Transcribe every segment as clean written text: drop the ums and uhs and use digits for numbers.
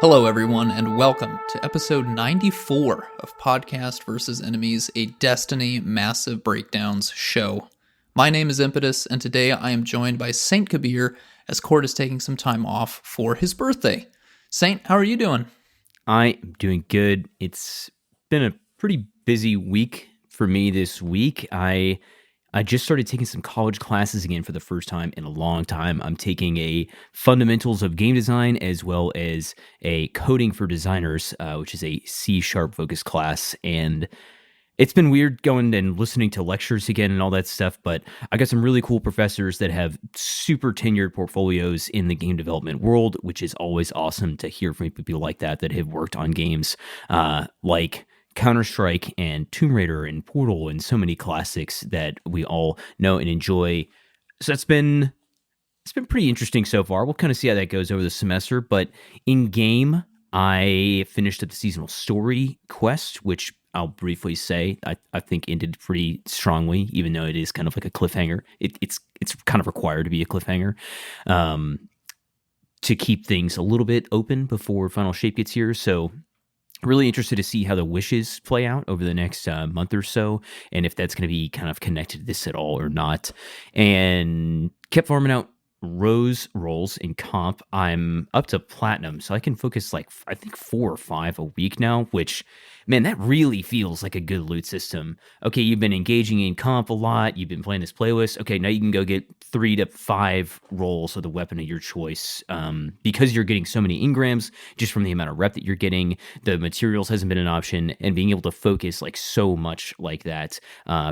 Hello, everyone, and welcome to episode 94 of Podcast vs. Enemies, a Destiny Massive Breakdowns show. My name is Impetus, and today I am joined by Saint Kabir as Cord is taking some time off for his birthday. Saint, how are you doing? I am doing good. It's been a pretty busy week for me this week. I just started taking some college classes again for the first time in a long time. I'm taking a fundamentals of game design as well as a coding for designers, which is a C# focused class. And it's been weird going and listening to lectures again and all that stuff, but I got some really cool professors that have super tenured portfolios in the game development world, which is always awesome to hear from people like that have worked on games like Counter-Strike and Tomb Raider and Portal and so many classics that we all know and enjoy. So it's been pretty interesting so far. We'll kind of see how that goes over the semester, but in game, I finished up the seasonal story quest, which I'll briefly say I think ended pretty strongly, even though it is kind of like a cliffhanger. It's kind of required to be a cliffhanger to keep things a little bit open before final shape gets here. So really interested to see how the wishes play out over the next month or so, and if that's going to be kind of connected to this at all or not. And kept farming out Rose rolls in comp. I'm up to platinum, so I can focus like I think 4 or 5 a week now, which, man, that really feels like a good loot system. Okay, you've been engaging in comp a lot, you've been playing this playlist. Okay, now you can go get 3 to 5 rolls of the weapon of your choice. Because you're getting so many engrams just from the amount of rep that you're getting, the materials hasn't been an option, and being able to focus like so much like that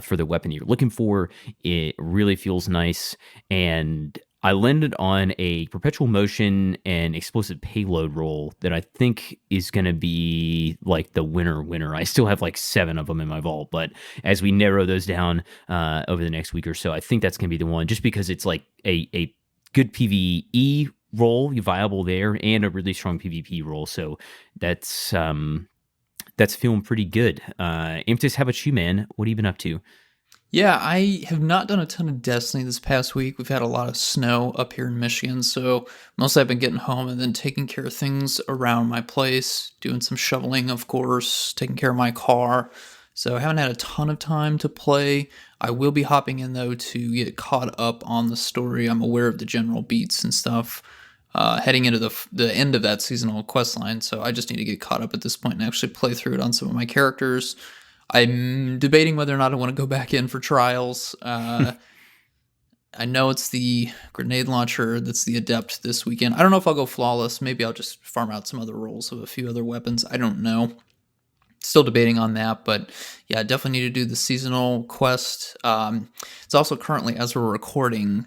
for the weapon you're looking for, it really feels nice. And I landed on a perpetual motion and explosive payload roll that I think is going to be like the winner. I still have like 7 of them in my vault, but as we narrow those down over the next week or so, I think that's going to be the one, just because it's like a good PvE roll, viable there, and a really strong PvP roll. So that's feeling pretty good. Impetus, how about you, man? What have you been up to? Yeah, I have not done a ton of Destiny this past week. We've had a lot of snow up here in Michigan, so mostly I've been getting home and then taking care of things around my place, doing some shoveling, of course, taking care of my car. So I haven't had a ton of time to play. I will be hopping in, though, to get caught up on the story. I'm aware of the general beats and stuff heading into the end of that seasonal quest line, so I just need to get caught up at this point and actually play through it on some of my characters. I'm debating whether or not I want to go back in for trials. I know it's the grenade launcher that's the adept this weekend. I don't know if I'll go flawless. Maybe I'll just farm out some other rolls of a few other weapons. I don't know. Still debating on that, but yeah, I definitely need to do the seasonal quest. It's also currently, as we're recording,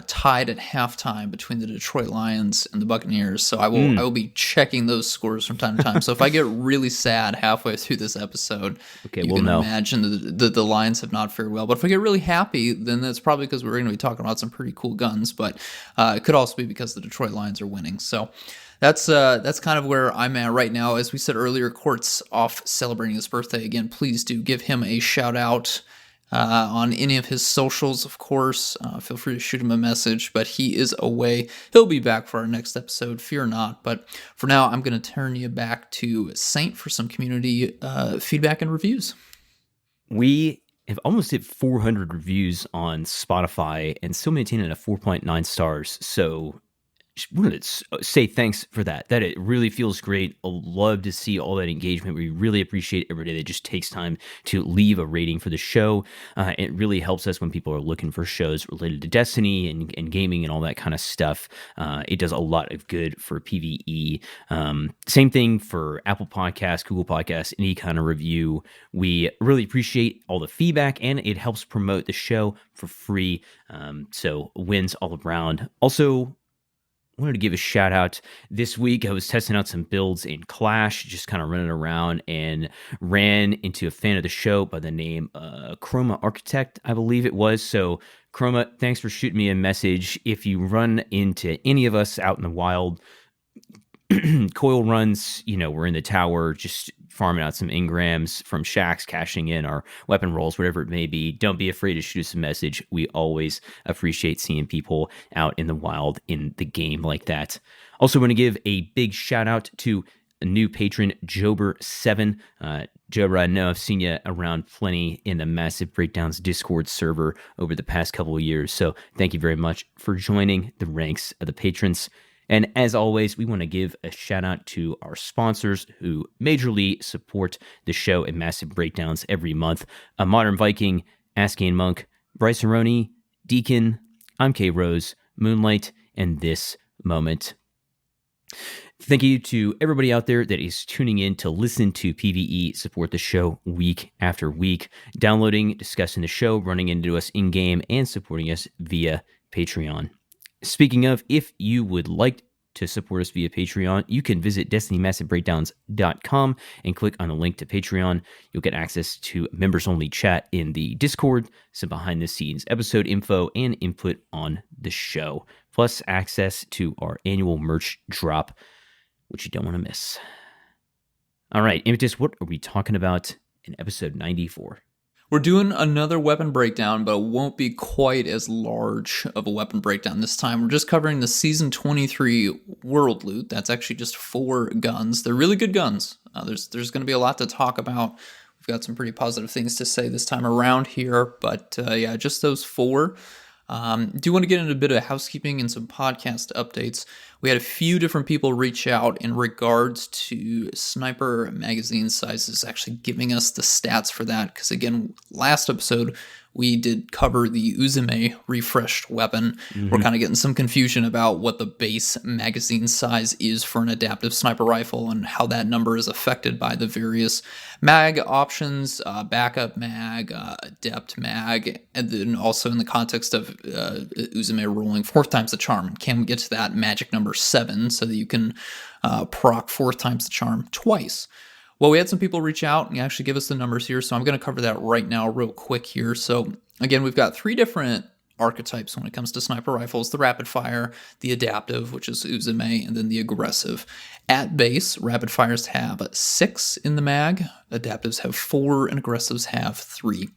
tied at halftime between the Detroit Lions and the Buccaneers. So I will be checking those scores from time to time. So if I get really sad halfway through this episode, you can imagine that the Lions have not fared well. But if I get really happy, then that's probably because we're going to be talking about some pretty cool guns. But it could also be because the Detroit Lions are winning. So that's kind of where I'm at right now. As we said earlier, Court's off celebrating his birthday. Again, please do give him a shout out on any of his socials, of course. Feel free to shoot him a message, but he is away. He'll be back for our next episode, fear not. But for now, I'm going to turn you back to Saint for some community feedback and reviews. We have almost hit 400 reviews on Spotify and still maintaining a 4.9 stars. So wanted to say thanks for that. That it really feels great. I love to see all that engagement. We really appreciate everybody that just takes time to leave a rating for the show. It really helps us when people are looking for shows related to Destiny and gaming and all that kind of stuff. It does a lot of good for PvE. Same thing for Apple Podcasts, Google Podcasts, any kind of review. We really appreciate all the feedback, and it helps promote the show for free. So wins all around. Also, wanted to give a shout out this week. I was testing out some builds in Clash, just kind of running around, and ran into a fan of the show by the name Chroma Architect, I believe it was. So Chroma, thanks for shooting me a message. If you run into any of us out in the wild, coil runs, we're in the tower, just farming out some engrams from shacks, cashing in our weapon rolls, whatever it may be. Don't be afraid to shoot us a message. We always appreciate seeing people out in the wild in the game like that. Also want to give a big shout out to a new patron, Jober7. Jober, I know I've seen you around plenty in the Massive Breakdowns Discord server over the past couple of years, so thank you very much for joining the ranks of the patrons. And as always, we want to give a shout out to our sponsors who majorly support the show and Massive Breakdowns every month. A Modern Viking, Ascane Monk, Bryce Roney, Deacon, I'm K Rose, Moonlight, and This Moment. Thank you to everybody out there that is tuning in to listen to PvE, support the show week after week, downloading, discussing the show, running into us in-game, and supporting us via Patreon. Speaking of, if you would like to support us via Patreon, you can visit DestinyMassiveBreakdowns.com and click on the link to Patreon. You'll get access to members-only chat in the Discord, some behind-the-scenes episode info, and input on the show, plus access to our annual merch drop, which you don't want to miss. All right, Impetus, what are we talking about in episode 94? We're doing another weapon breakdown, but it won't be quite as large of a weapon breakdown this time. We're just covering the Season 23 World Loot. That's actually just 4 guns. They're really good guns. There's going to be a lot to talk about. We've got some pretty positive things to say this time around here, but yeah, just those 4. Do want to get into a bit of housekeeping and some podcast updates. We had a few different people reach out in regards to sniper magazine sizes, actually giving us the stats for that. Because again, last episode, we did cover the Uzume refreshed weapon. We're kind of getting some confusion about what the base magazine size is for an adaptive sniper rifle and how that number is affected by the various mag options, backup mag, adept mag, and then also in the context of Uzume rolling 4 times the charm. Can we get to that magic number 7 so that you can proc 4 times the charm twice? Well, we had some people reach out and actually give us the numbers here, so I'm going to cover that right now real quick here. So again, we've got 3 different archetypes when it comes to sniper rifles: the rapid fire, the adaptive, which is Uzume, and then the aggressive. At base, rapid fires have 6 in the mag, adaptives have 4, and aggressives have 3.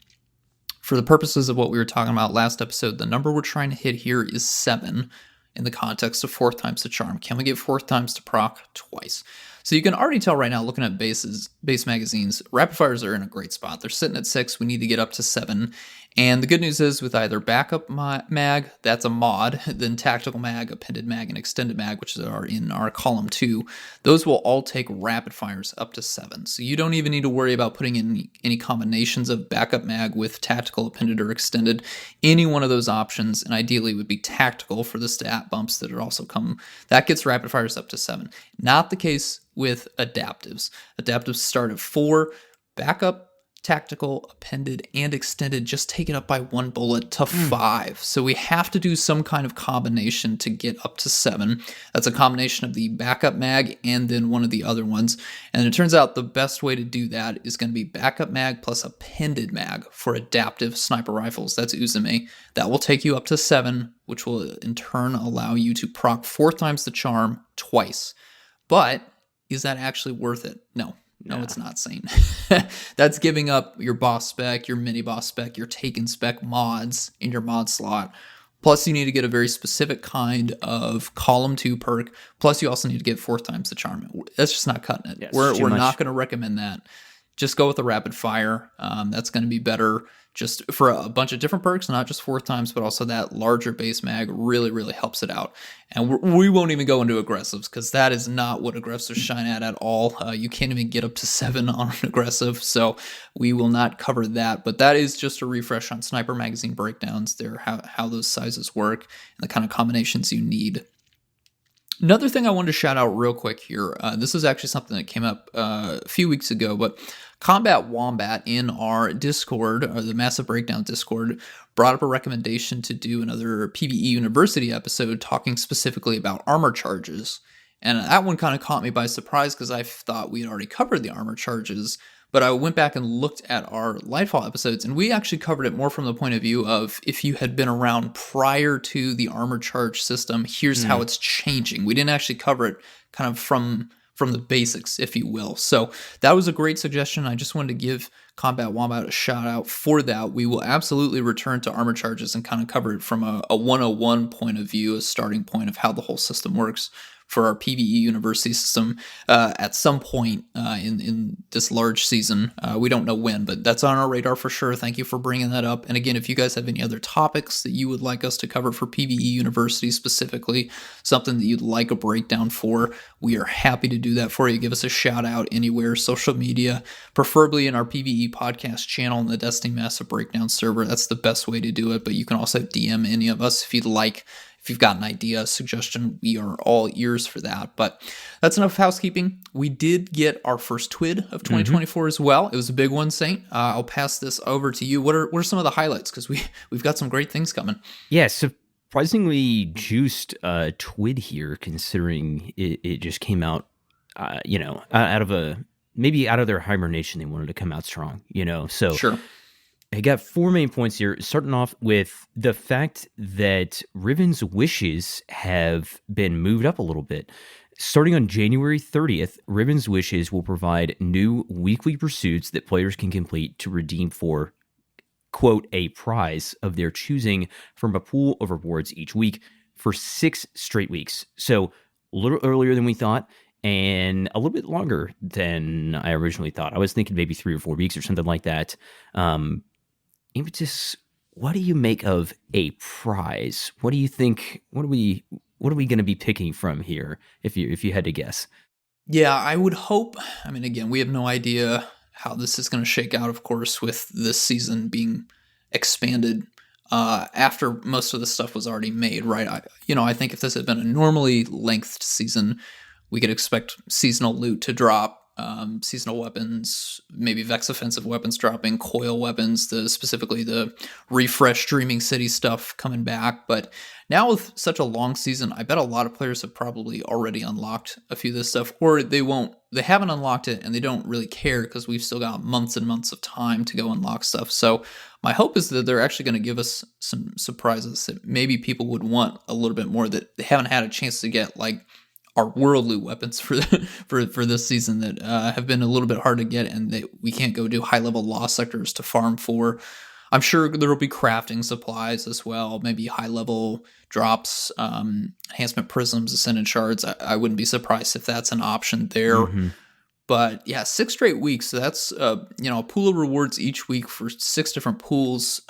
For the purposes of what we were talking about last episode, the number we're trying to hit here is 7 in the context of 4 times the charm. Can we get 4 times to proc twice? So you can already tell right now, looking at base magazines, rapid fires are in a great spot. They're sitting at 6. We need to get up to 7. And the good news is with either backup mag, that's a mod, then tactical mag, appended mag, and extended mag, which are in our column 2, those will all take rapid fires up to 7. So you don't even need to worry about putting in any combinations of backup mag with tactical, appended, or extended. Any one of those options, and ideally would be tactical for the stat bumps that are also come, that gets rapid fires up to 7. Not the case with adaptives. Adaptives start at 4, backup, tactical, appended, and extended just take it up by 1 bullet to 5. So we have to do some kind of combination to get up to 7. That's a combination of the backup mag and then one of the other ones. And it turns out the best way to do that is going to be backup mag plus appended mag for adaptive sniper rifles. That's Uzume. That will take you up to 7, which will in turn allow you to proc 4 times the charm twice. But is that actually worth it? No, it's not, Saint. That's giving up your boss spec, your mini boss spec, your taken spec mods in your mod slot. Plus, you need to get a very specific kind of column 2 perk. Plus, you also need to get 4 times the charm. That's just not cutting it. Yeah, we're not going to recommend that. Just go with the rapid fire. That's going to be better just for a bunch of different perks, not just 4 times, but also that larger base mag really, really helps it out. And we won't even go into aggressives because that is not what aggressives shine at all. You can't even get up to 7 on an aggressive, so we will not cover that. But that is just a refresh on sniper magazine breakdowns there, how those sizes work and the kind of combinations you need. Another thing I wanted to shout out real quick here, this is actually something that came up a few weeks ago, but Combat Wombat in our Discord, or the Massive Breakdown Discord, brought up a recommendation to do another PvE University episode talking specifically about armor charges. And that one kind of caught me by surprise because I thought we had already covered the armor charges, but I went back and looked at our Lightfall episodes, and we actually covered it more from the point of view of if you had been around prior to the armor charge system, here's how it's changing. We didn't actually cover it kind of from the basics, if you will. So that was a great suggestion. I just wanted to give Combat Wombat a shout out for that. We will absolutely return to armor charges and kind of cover it from a 101 point of view, a starting point of how the whole system works for our PvE University system at some point in this large season. We don't know when, but that's on our radar for sure. Thank you for bringing that up. And again, if you guys have any other topics that you would like us to cover for PvE University specifically, something that you'd like a breakdown for, we are happy to do that for you. Give us a shout out anywhere, social media, preferably in our PvE podcast channel in the Destiny Massive Breakdown server. That's the best way to do it, but you can also DM any of us if you'd like. If you've got an idea, a suggestion, we are all ears for that. But that's enough housekeeping. We did get our first TWID of 2024 as well. It was a big one, Saint. I'll pass this over to you. What are some of the highlights? Because we've got some great things coming. Yeah, surprisingly juiced TWID here, considering it just came out, out of their hibernation. They wanted to come out strong, So Sure. I got 4 main points here, starting off with the fact that Riven's wishes have been moved up a little bit. Starting on January 30th, Riven's wishes will provide new weekly pursuits that players can complete to redeem for, quote, a prize of their choosing from a pool of rewards each week for 6 straight weeks. So a little earlier than we thought, and a little bit longer than I originally thought. I was thinking maybe 3 or 4 weeks or something like that. Impetus, what do you make of a prize? What do you think? What are we going to be picking from here? If you had to guess. Yeah, I would hope. I mean, again, we have no idea how this is going to shake out. Of course, with this season being expanded after most of the stuff was already made, right? I think if this had been a normally lengthed season, we could expect seasonal loot to drop. Seasonal weapons, maybe Vex offensive weapons dropping, coil weapons, specifically the refresh Dreaming City stuff coming back. But now with such a long season, I bet a lot of players have probably already unlocked a few of this stuff, or they haven't unlocked it and they don't really care because we've still got months and months of time to go unlock stuff. So my hope is that they're actually going to give us some surprises that maybe people would want a little bit more that they haven't had a chance to get, like our world loot weapons for this season that have been a little bit hard to get, and that we can't go do high level lost sectors to farm for. I'm sure there will be crafting supplies as well, maybe high level drops, enhancement prisms, ascendant shards. I wouldn't be surprised if that's an option there. Mm-hmm. But yeah, 6 straight weeks. So that's a pool of rewards each week for 6 different pools.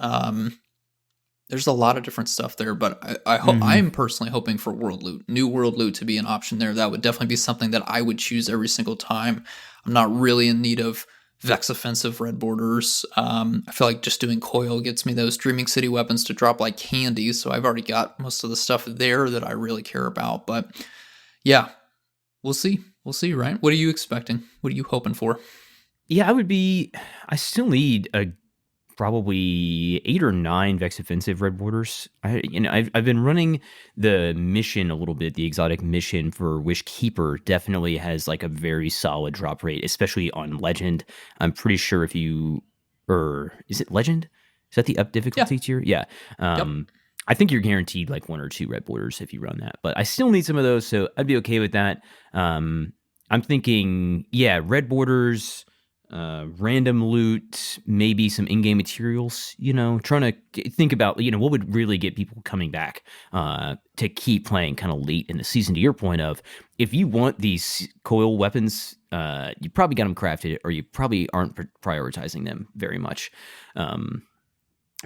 There's a lot of different stuff there, but I'm personally hoping for world loot, new world loot to be an option there. That would definitely be something that I would choose every single time. I'm not really in need of Vex offensive red borders. I feel like just doing coil gets me those Dreaming City weapons to drop like candy, so I've already got most of the stuff there that I really care about. But yeah, we'll see. We'll see, right? What are you expecting? What are you hoping for? Yeah, I still need probably 8 or 9 Vex offensive red borders. I've been running the mission a little bit. The exotic mission for Wish Keeper definitely has like a very solid drop rate, especially on Legend. I'm pretty sure is it Legend? Is that the up difficulty tier? Yeah. Yep. I think you're guaranteed like 1 or 2 red borders if you run that, but I still need some of those, so I'd be okay with that. I'm thinking, red borders, random loot, maybe some in-game materials, trying to think about, what would really get people coming back to keep playing kind of late in the season. To your point of, if you want these coil weapons, you probably got them crafted, or you probably aren't prioritizing them very much.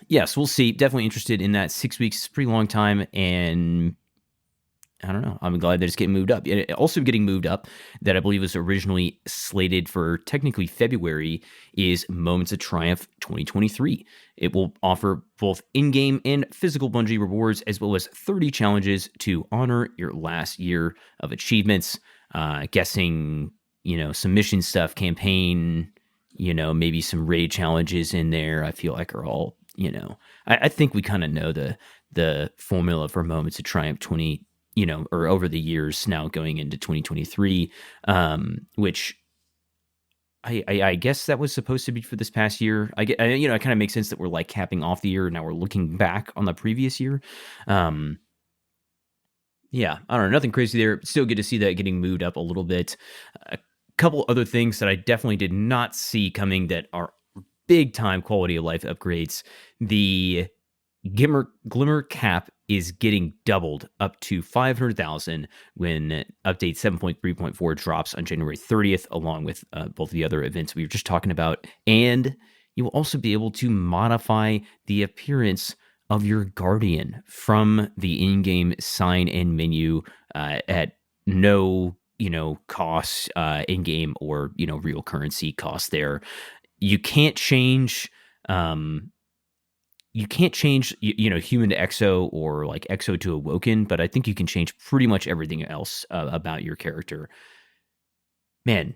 Yes, we'll see. Definitely interested in that. 6 weeks is a pretty long time, and I don't know. I'm glad that it's getting moved up. Also getting moved up, that I believe was originally slated for technically February, is Moments of Triumph 2023. It will offer both in-game and physical Bungie rewards, as well as 30 challenges to honor your last year of achievements. Guessing, some mission stuff, campaign, maybe some raid challenges in there. I feel like are all, I think we kind of know the formula for Moments of Triumph 20, or over the years now going into 2023, which I guess that was supposed to be for this past year. It kind of makes sense that we're like capping off the year and now we're looking back on the previous year. Yeah, I don't know, nothing crazy there. Still good to see that getting moved up a little bit. A couple other things that I definitely did not see coming that are big time quality of life upgrades. The Glimmer Cap is getting doubled up to 500,000 when update 7.3.4 drops on January 30th, along with both the other events we were just talking about. And you will also be able to modify the appearance of your Guardian from the in-game sign and menu at no cost in-game or real currency cost there. You can't change human to exo or like exo to awoken, but I think you can change pretty much everything else about your character. Man,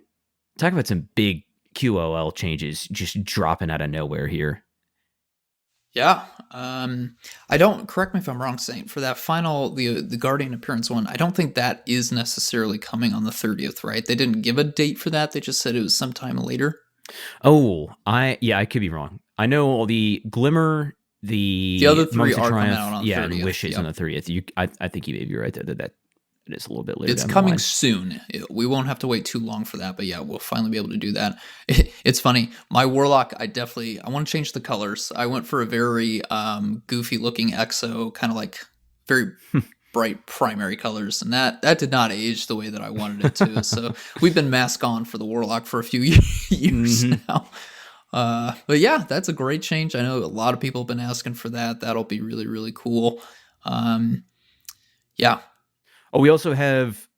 talk about some big QOL changes just dropping out of nowhere here. Yeah. I don't, correct me if I'm wrong, Saint, for that final, the Guardian appearance one, I don't think that is necessarily coming on the 30th, right? They didn't give a date for that. They just said it was sometime later. Oh, I could be wrong. I know the Glimmer, the other three Moments of are coming Triumph, out on the 30th. And Wishes on the 30th. I think you may be right there that it is a little bit later. It's coming soon. We won't have to wait too long for that, but yeah, we'll finally be able to do that. It's funny. My Warlock, I want to change the colors. I went for a very goofy looking exo, kind of like very bright primary colors, and that did not age the way that I wanted it to. So we've been mask on for the Warlock for a few years now. But yeah, that's a great change. I know a lot of people have been asking for that. That'll be really, really cool. Yeah. Oh, we also have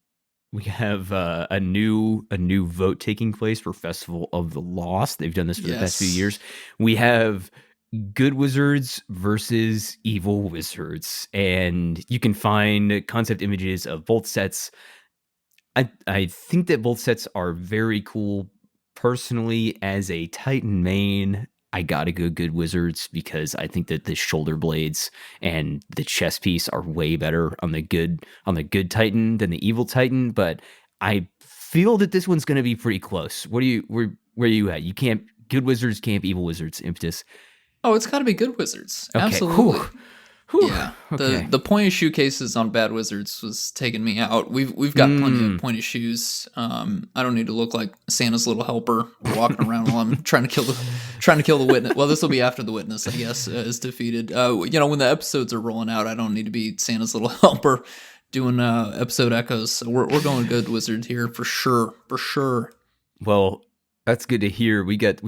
a new vote taking place for Festival of the Lost. They've done this for the past few years. We have good wizards versus evil wizards, and you can find concept images of both sets. I think that both sets are very cool. Personally, as a Titan main, I gotta go good wizards because I think that the shoulder blades and the chest piece are way better on the good Titan than the evil Titan. But I feel that this one's gonna be pretty close. Where are you at? You can't good wizards, can't evil wizards, Impetus. Oh, it's got to be good wizards. Okay. Absolutely. Whew. Yeah. Okay. The pointy shoe cases on bad wizards was taking me out. We've got plenty of pointy shoes. I don't need to look like Santa's little helper walking around while I'm trying to kill the witness. Well, this will be after the witness, I guess, is defeated. When the episodes are rolling out, I don't need to be Santa's little helper doing episode echoes. So we're going good wizard here for sure. For sure. Well, that's good to hear. We got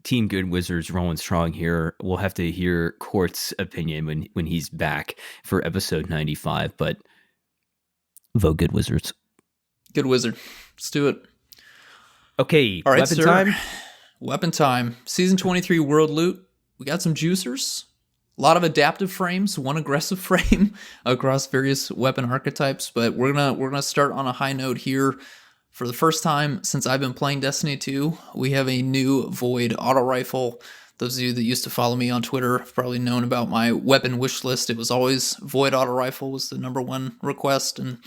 Team Good Wizards rolling strong here. We'll have to hear Court's opinion when he's back for episode 95. But vote Good Wizards. Good wizard. Let's do it. Okay. All right, weapon time. Weapon time. Season 23 World Loot. We got some juicers. A lot of adaptive frames, one aggressive frame across various weapon archetypes. But we're gonna start on a high note here. For the first time since I've been playing Destiny 2, we have a new Void auto rifle. Those of you that used to follow me on Twitter have probably known about my weapon wish list. It was always Void auto rifle was the number one request, and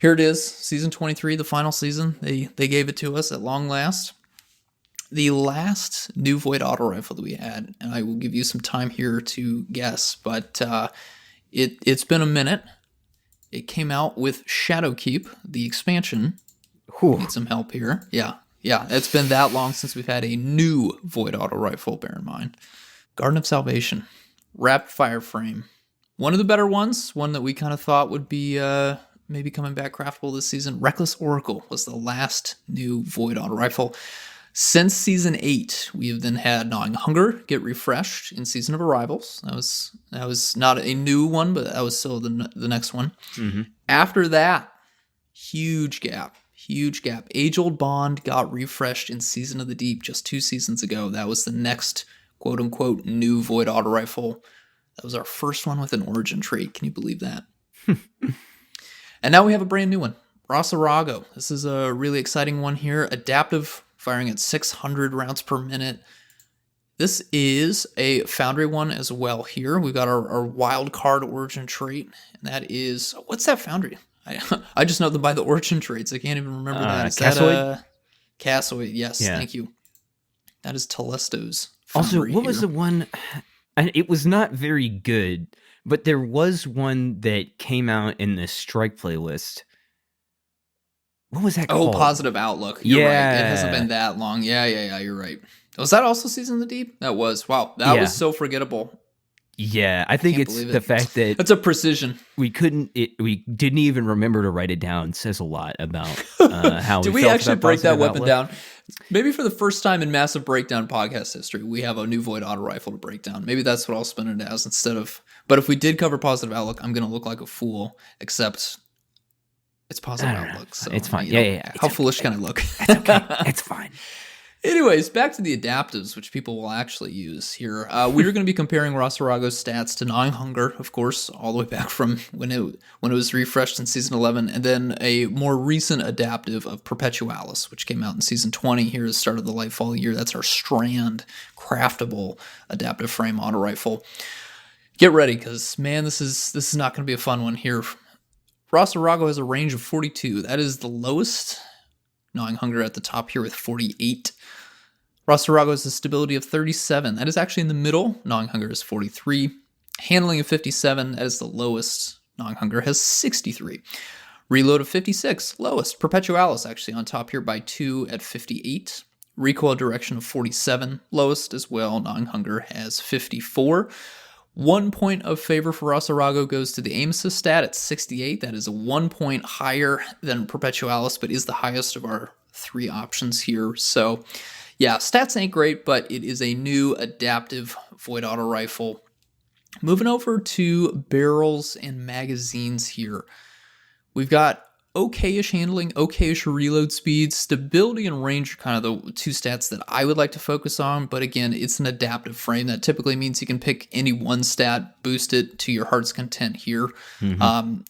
here it is, Season 23, the final season. They gave it to us at long last. The last new Void auto rifle that we had, and I will give you some time here to guess, but it's been a minute. It came out with Shadowkeep, the expansion. Need some help here. Yeah. It's been that long since we've had a new Void auto rifle, bear in mind. Garden of Salvation. Rapid fire frame. One of the better ones. One that we kind of thought would be maybe coming back craftable this season. Reckless Oracle was the last new Void auto rifle. Since Season 8, we have then had Gnawing Hunger get refreshed in Season of Arrivals. That was not a new one, but that was still the next one. Mm-hmm. After that, huge gap. Age-Old Bond got refreshed in Season of the Deep just 2 seasons ago. That was the next quote-unquote new Void auto rifle. That was our first one with an origin trait. Can you believe that? And now we have a brand new one. Ros Arago. This is a really exciting one here. Adaptive, firing at 600 rounds per minute. This is a Foundry one as well here. We've got our wild card origin trait. And that is... What's that Foundry? I just know them by the origin traits. I can't even remember that. Is Cassoid? Cassoid, yes. Yeah. Thank you. That is Telesto's Foundry. Also, what was the one? And it was not very good, but there was one that came out in the Strike playlist. What was that called? Oh, Positive Outlook. You're right. It hasn't been that long. Yeah, you're right. Was that also Season of the Deep? That was. Wow, that was so forgettable. Yeah, I think Can't it's believe it. the fact that That's a precision. we didn't even remember to write it down says a lot about how Did we we felt actually about break that positive weapon outlook. down? Maybe for the first time in Massive Breakdown podcast history, we have a new Void auto rifle to break down. Maybe that's what I'll spin it as instead of. But if we did cover positive outlook, I'm going to look like a fool. Except it's positive outlook, so It's fine. You know, Yeah. How foolish can I look? It's okay. It's fine. Anyways, back to the adaptives, which people will actually use here. We're going to be comparing Ros Arago's stats to Gnawing Hunger, of course, all the way back from when it was refreshed in Season 11, and then a more recent adaptive of Perpetualis, which came out in Season 20 here at the start of the Lightfall year. That's our Strand craftable adaptive frame auto rifle. Get ready, because, man, this is not going to be a fun one here. Ros Arago has a range of 42. That is the lowest. Gnawing Hunger at the top here with 48. Ros Arago has a stability of 37. That is actually in the middle. Gnawing Hunger is 43. Handling of 57. That is the lowest. Gnawing Hunger has 63. Reload of 56. Lowest. Perpetualis actually on top here by 2 at 58. Recoil direction of 47. Lowest as well. Gnawing Hunger has 54. 1 point of favor for Ros Arago goes to the aim assist stat at 68. That is a 1 point higher than Perpetualis, but is the highest of our 3 options here. So, yeah, stats ain't great, but it is a new adaptive Void auto rifle. Moving over to barrels and magazines here. We've got okay-ish handling, okay-ish reload speed. Stability and range are kind of the 2 stats that I would like to focus on, but again, it's an adaptive frame. That typically means you can pick any one stat, boost it to your heart's content here.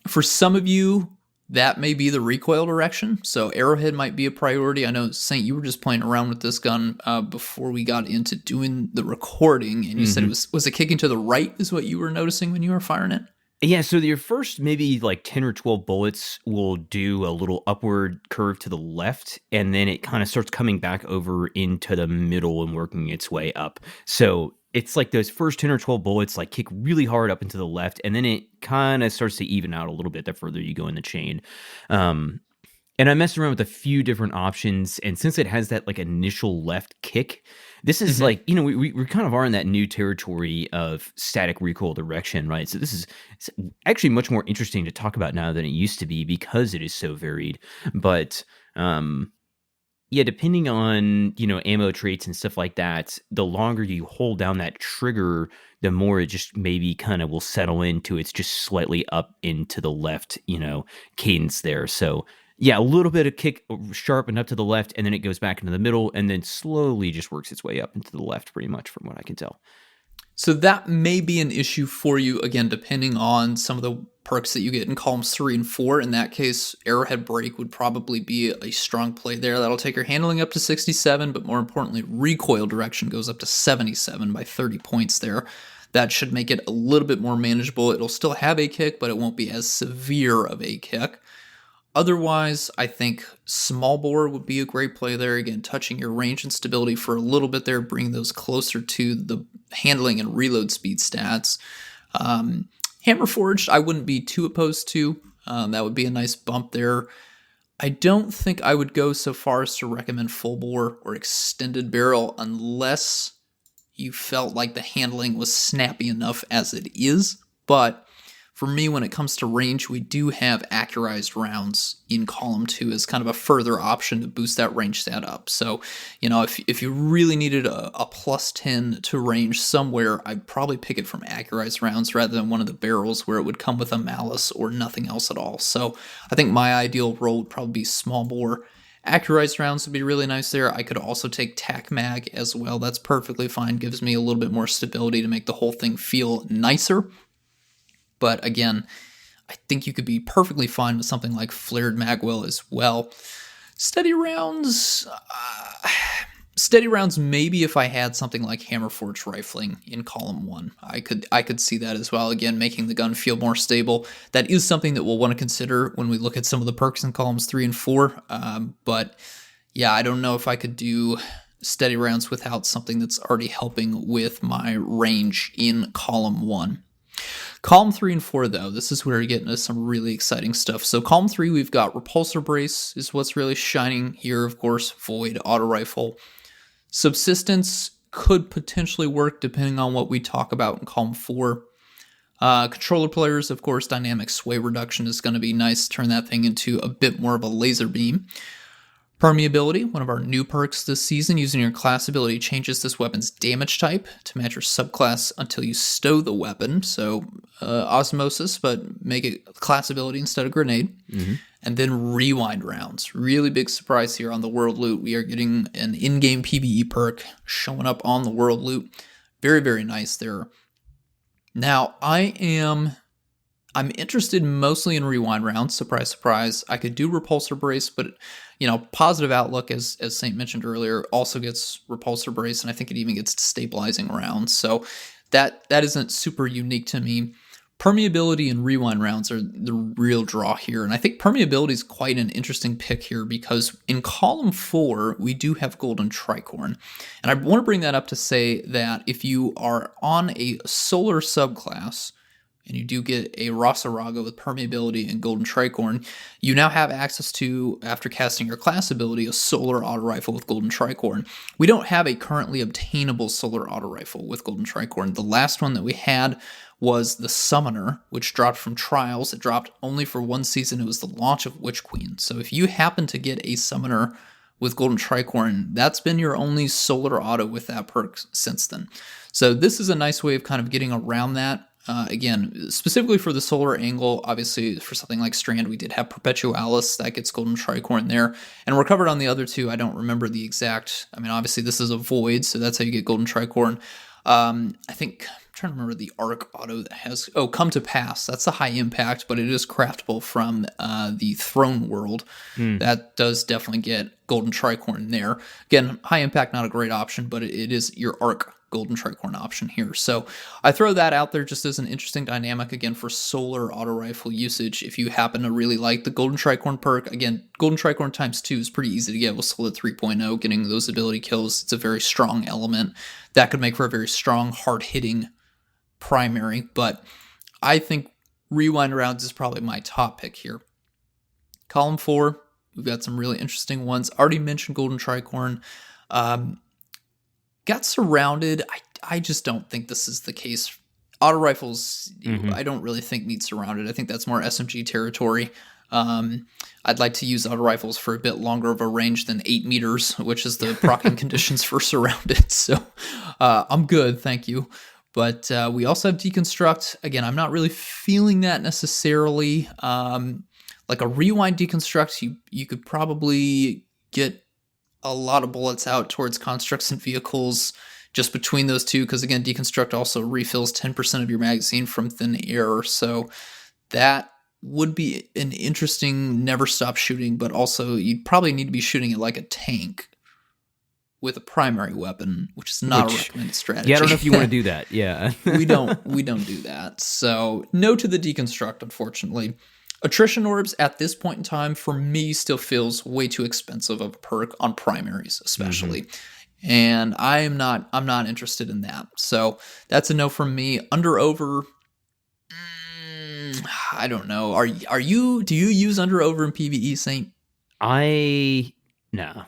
For some of you, that may be the recoil direction, so arrowhead might be a priority. I know, Saint, you were just playing around with this gun before we got into doing the recording, and you said it was it kicking to the right is what you were noticing when you were firing it? Yeah, so your first maybe like 10 or 12 bullets will do a little upward curve to the left, and then it kind of starts coming back over into the middle and working its way up. So it's like those first 10 or 12 bullets like kick really hard up into the left, and then it kind of starts to even out a little bit the further you go in the chain. And I messed around with a few different options, and since it has that like initial left kick, this is like, you know, we kind of are in that new territory of static recoil direction, right? So this is actually much more interesting to talk about now than it used to be because it is so varied. But yeah, depending on, you know, ammo traits and stuff like that, the longer you hold down that trigger, the more it just maybe kind of will settle into it's just slightly up into the left, you know, cadence there. So yeah, a little bit of kick sharp and up to the left, and then it goes back into the middle, and then slowly just works its way up into the left, pretty much, from what I can tell. So that may be an issue for you, again, depending on some of the perks that you get in columns 3 and 4. In that case, Arrowhead Break would probably be a strong play there. That'll take your handling up to 67, but more importantly, recoil direction goes up to 77 by 30 points there. That should make it a little bit more manageable. It'll still have a kick, but it won't be as severe of a kick. Otherwise, I think small bore would be a great play there. Again, touching your range and stability for a little bit there, bringing those closer to the handling and reload speed stats. Hammer Forged, I wouldn't be too opposed to. That would be a nice bump there. I don't think I would go so far as to recommend full bore or extended barrel unless you felt like the handling was snappy enough as it is. But for me, when it comes to range, we do have accurized rounds in column 2 as kind of a further option to boost that range stat up. So, you know, if you really needed a plus 10 to range somewhere, I'd probably pick it from accurized rounds rather than one of the barrels where it would come with a malice or nothing else at all. So I think my ideal roll would probably be small bore. Accurized rounds would be really nice there. I could also take tac mag as well. That's perfectly fine. Gives me a little bit more stability to make the whole thing feel nicer. But again, I think you could be perfectly fine with something like flared magwell as well. Steady rounds, maybe if I had something like Hammerforged rifling in column 1. I could see that as well. Again, making the gun feel more stable. That is something that we'll want to consider when we look at some of the perks in columns 3 and 4. But yeah, I don't know if I could do steady rounds without something that's already helping with my range in column 1. Column 3 and 4, though, this is where we get into some really exciting stuff. So column 3, we've got Repulsor Brace is what's really shining here, of course, Void Auto Rifle. Subsistence could potentially work depending on what we talk about in column 4. Controller players, of course, dynamic sway reduction is going to be nice. Turn that thing into a bit more of a laser beam. Permeability, one of our new perks this season. Using your class ability changes this weapon's damage type to match your subclass until you stow the weapon. So osmosis, but make it class ability instead of grenade. Mm-hmm. And then rewind rounds. Really big surprise here on the world loot. We are getting an in-game PvE perk showing up on the world loot. Very, very nice there. Now, I'm interested mostly in rewind rounds. Surprise, surprise. I could do repulsor brace, but positive outlook, as Saint mentioned earlier, also gets repulsor brace, and I think it even gets stabilizing rounds. So that isn't super unique to me. Permeability and rewind rounds are the real draw here, and I think permeability is quite an interesting pick here because in column 4 we do have golden tricorn, and I want to bring that up to say that if you are on a solar subclass and you do get a Ros Arago with permeability and golden tricorn, you now have access to, after casting your class ability, a solar auto rifle with golden tricorn. We don't have a currently obtainable solar auto rifle with golden tricorn. The last one that we had was the Summoner, which dropped from Trials. It dropped only for one season. It was the launch of Witch Queen. So if you happen to get a Summoner with golden tricorn, that's been your only solar auto with that perk since then. So this is a nice way of kind of getting around that. Again, specifically for the solar angle, obviously for something like Strand, we did have Perpetualis that gets golden tricorn there, and we're covered on the other two. I don't remember the exact. I mean, obviously this is a void, so that's how you get golden tricorn. I think I'm trying to remember the arc auto that has Come to Pass. That's a high impact, but it is craftable from the Throne World. That does definitely get golden tricorn there. Again, high impact, not a great option, but it is your arc golden tricorn option here. So I throw that out there just as an interesting dynamic, again, for solar auto rifle usage. If you happen to really like the golden tricorn perk, again, golden tricorn times 2 is pretty easy to get with Solid 3.0. Getting those ability kills, it's a very strong element that could make for a very strong, hard-hitting primary, but I think rewind rounds is probably my top pick here. Column 4, we've got some really interesting ones. Already mentioned golden tricorn. Got surrounded. I just don't think this is the case. Auto rifles, I don't really think need surrounded. I think that's more SMG territory. I'd like to use auto rifles for a bit longer of a range than 8 meters, which is the proccing conditions for surrounded. So I'm good, thank you. But we also have deconstruct. Again, I'm not really feeling that necessarily. Like a rewind deconstruct, you could probably get a lot of bullets out towards constructs and vehicles just between those two, because again, deconstruct also refills 10% of your magazine from thin air, so that would be an interesting never stop shooting, but also you'd probably need to be shooting it like a tank with a primary weapon, which is not a recommended strategy. Yeah, I don't know if you want to do that. Yeah. we don't do that. So no to the deconstruct, unfortunately. Attrition orbs at this point in time, for me, still feels way too expensive of a perk on primaries, especially. And I'm not interested in that. So that's a no from me. Under over, I don't know. Do you use under over in PvE, Saint? No.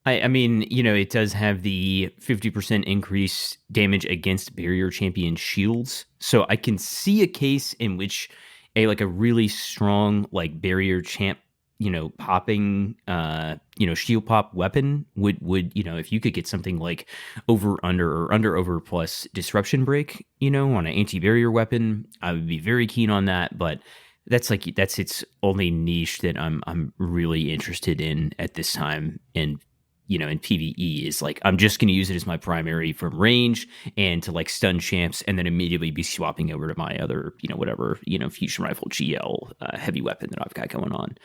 I mean, it does have the 50% increase damage against barrier champion shields. So I can see a case in which a really strong barrier champ, popping shield pop weapon would if you could get something like over under plus disruption break, on an anti-barrier weapon, I would be very keen on that. But that's its only niche that I'm really interested in at this time. And in PvE is I'm just going to use it as my primary from range and to stun champs, and then immediately be swapping over to my other, whatever, fusion rifle GL heavy weapon that I've got going on.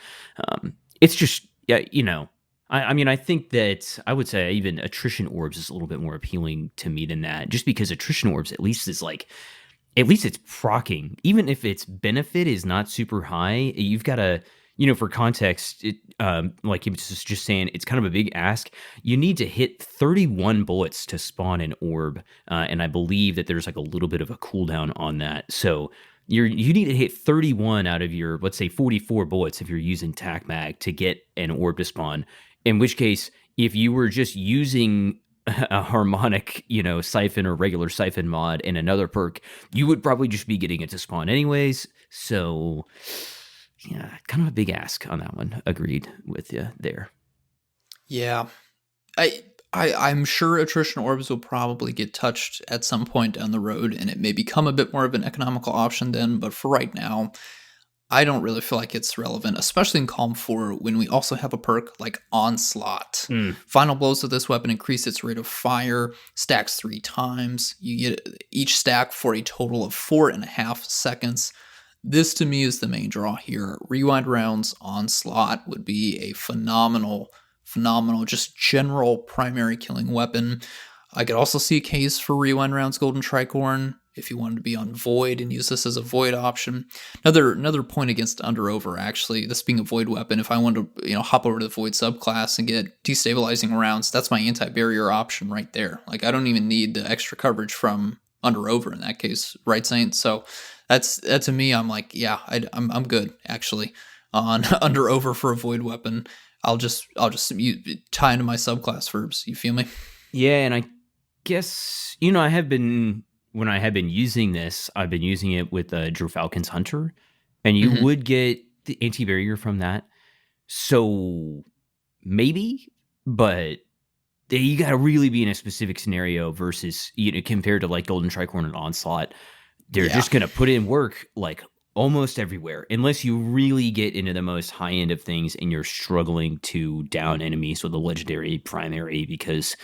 It's just, I mean, I think that I would say even attrition orbs is a little bit more appealing to me than that, just because attrition orbs at least is at least it's proccing. Even if its benefit is not super high, you've got to, for context, like he was just saying, it's kind of a big ask. You need to hit 31 bullets to spawn an orb, and I believe that there's a little bit of a cooldown on that. So you need to hit 31 out of your, let's say, 44 bullets if you're using tac mag to get an orb to spawn. In which case, if you were just using a harmonic, siphon or regular siphon mod and another perk, you would probably just be getting it to spawn anyways. So, yeah, kind of a big ask on that one. Agreed with you there. Yeah. I'm sure attrition orbs will probably get touched at some point down the road, and it may become a bit more of an economical option then, but for right now, I don't really feel like it's relevant, especially in Calm 4 when we also have a perk like Onslaught. Final blows of this weapon increase its rate of fire, stacks 3 times. You get each stack for a total of 4.5 seconds. This to me is the main draw here. Rewind rounds Onslaught would be a phenomenal, just general primary killing weapon. I could also see a case for Rewind rounds Golden Tricorn if you wanted to be on Void and use this as a Void option. Another point against Under Over, actually, this being a Void weapon, if I wanted to hop over to the Void subclass and get destabilizing rounds, that's my anti-barrier option right there. Like, I don't even need the extra coverage from Under Over in that case, right, Saint? So that to me, I'm like, yeah, I'm good actually on Under Over for a Void weapon. I'll just tie into my subclass verbs. You feel me? Yeah, and I guess I have been when I have been using this, I've been using it with Drew Falcon's Hunter, and you would get the anti-barrier from that. So maybe, but you got to really be in a specific scenario versus compared to like Golden Tricorn and Onslaught. They're just going to put in work like almost everywhere, unless you really get into the most high end of things and you're struggling to down enemies with a legendary primary because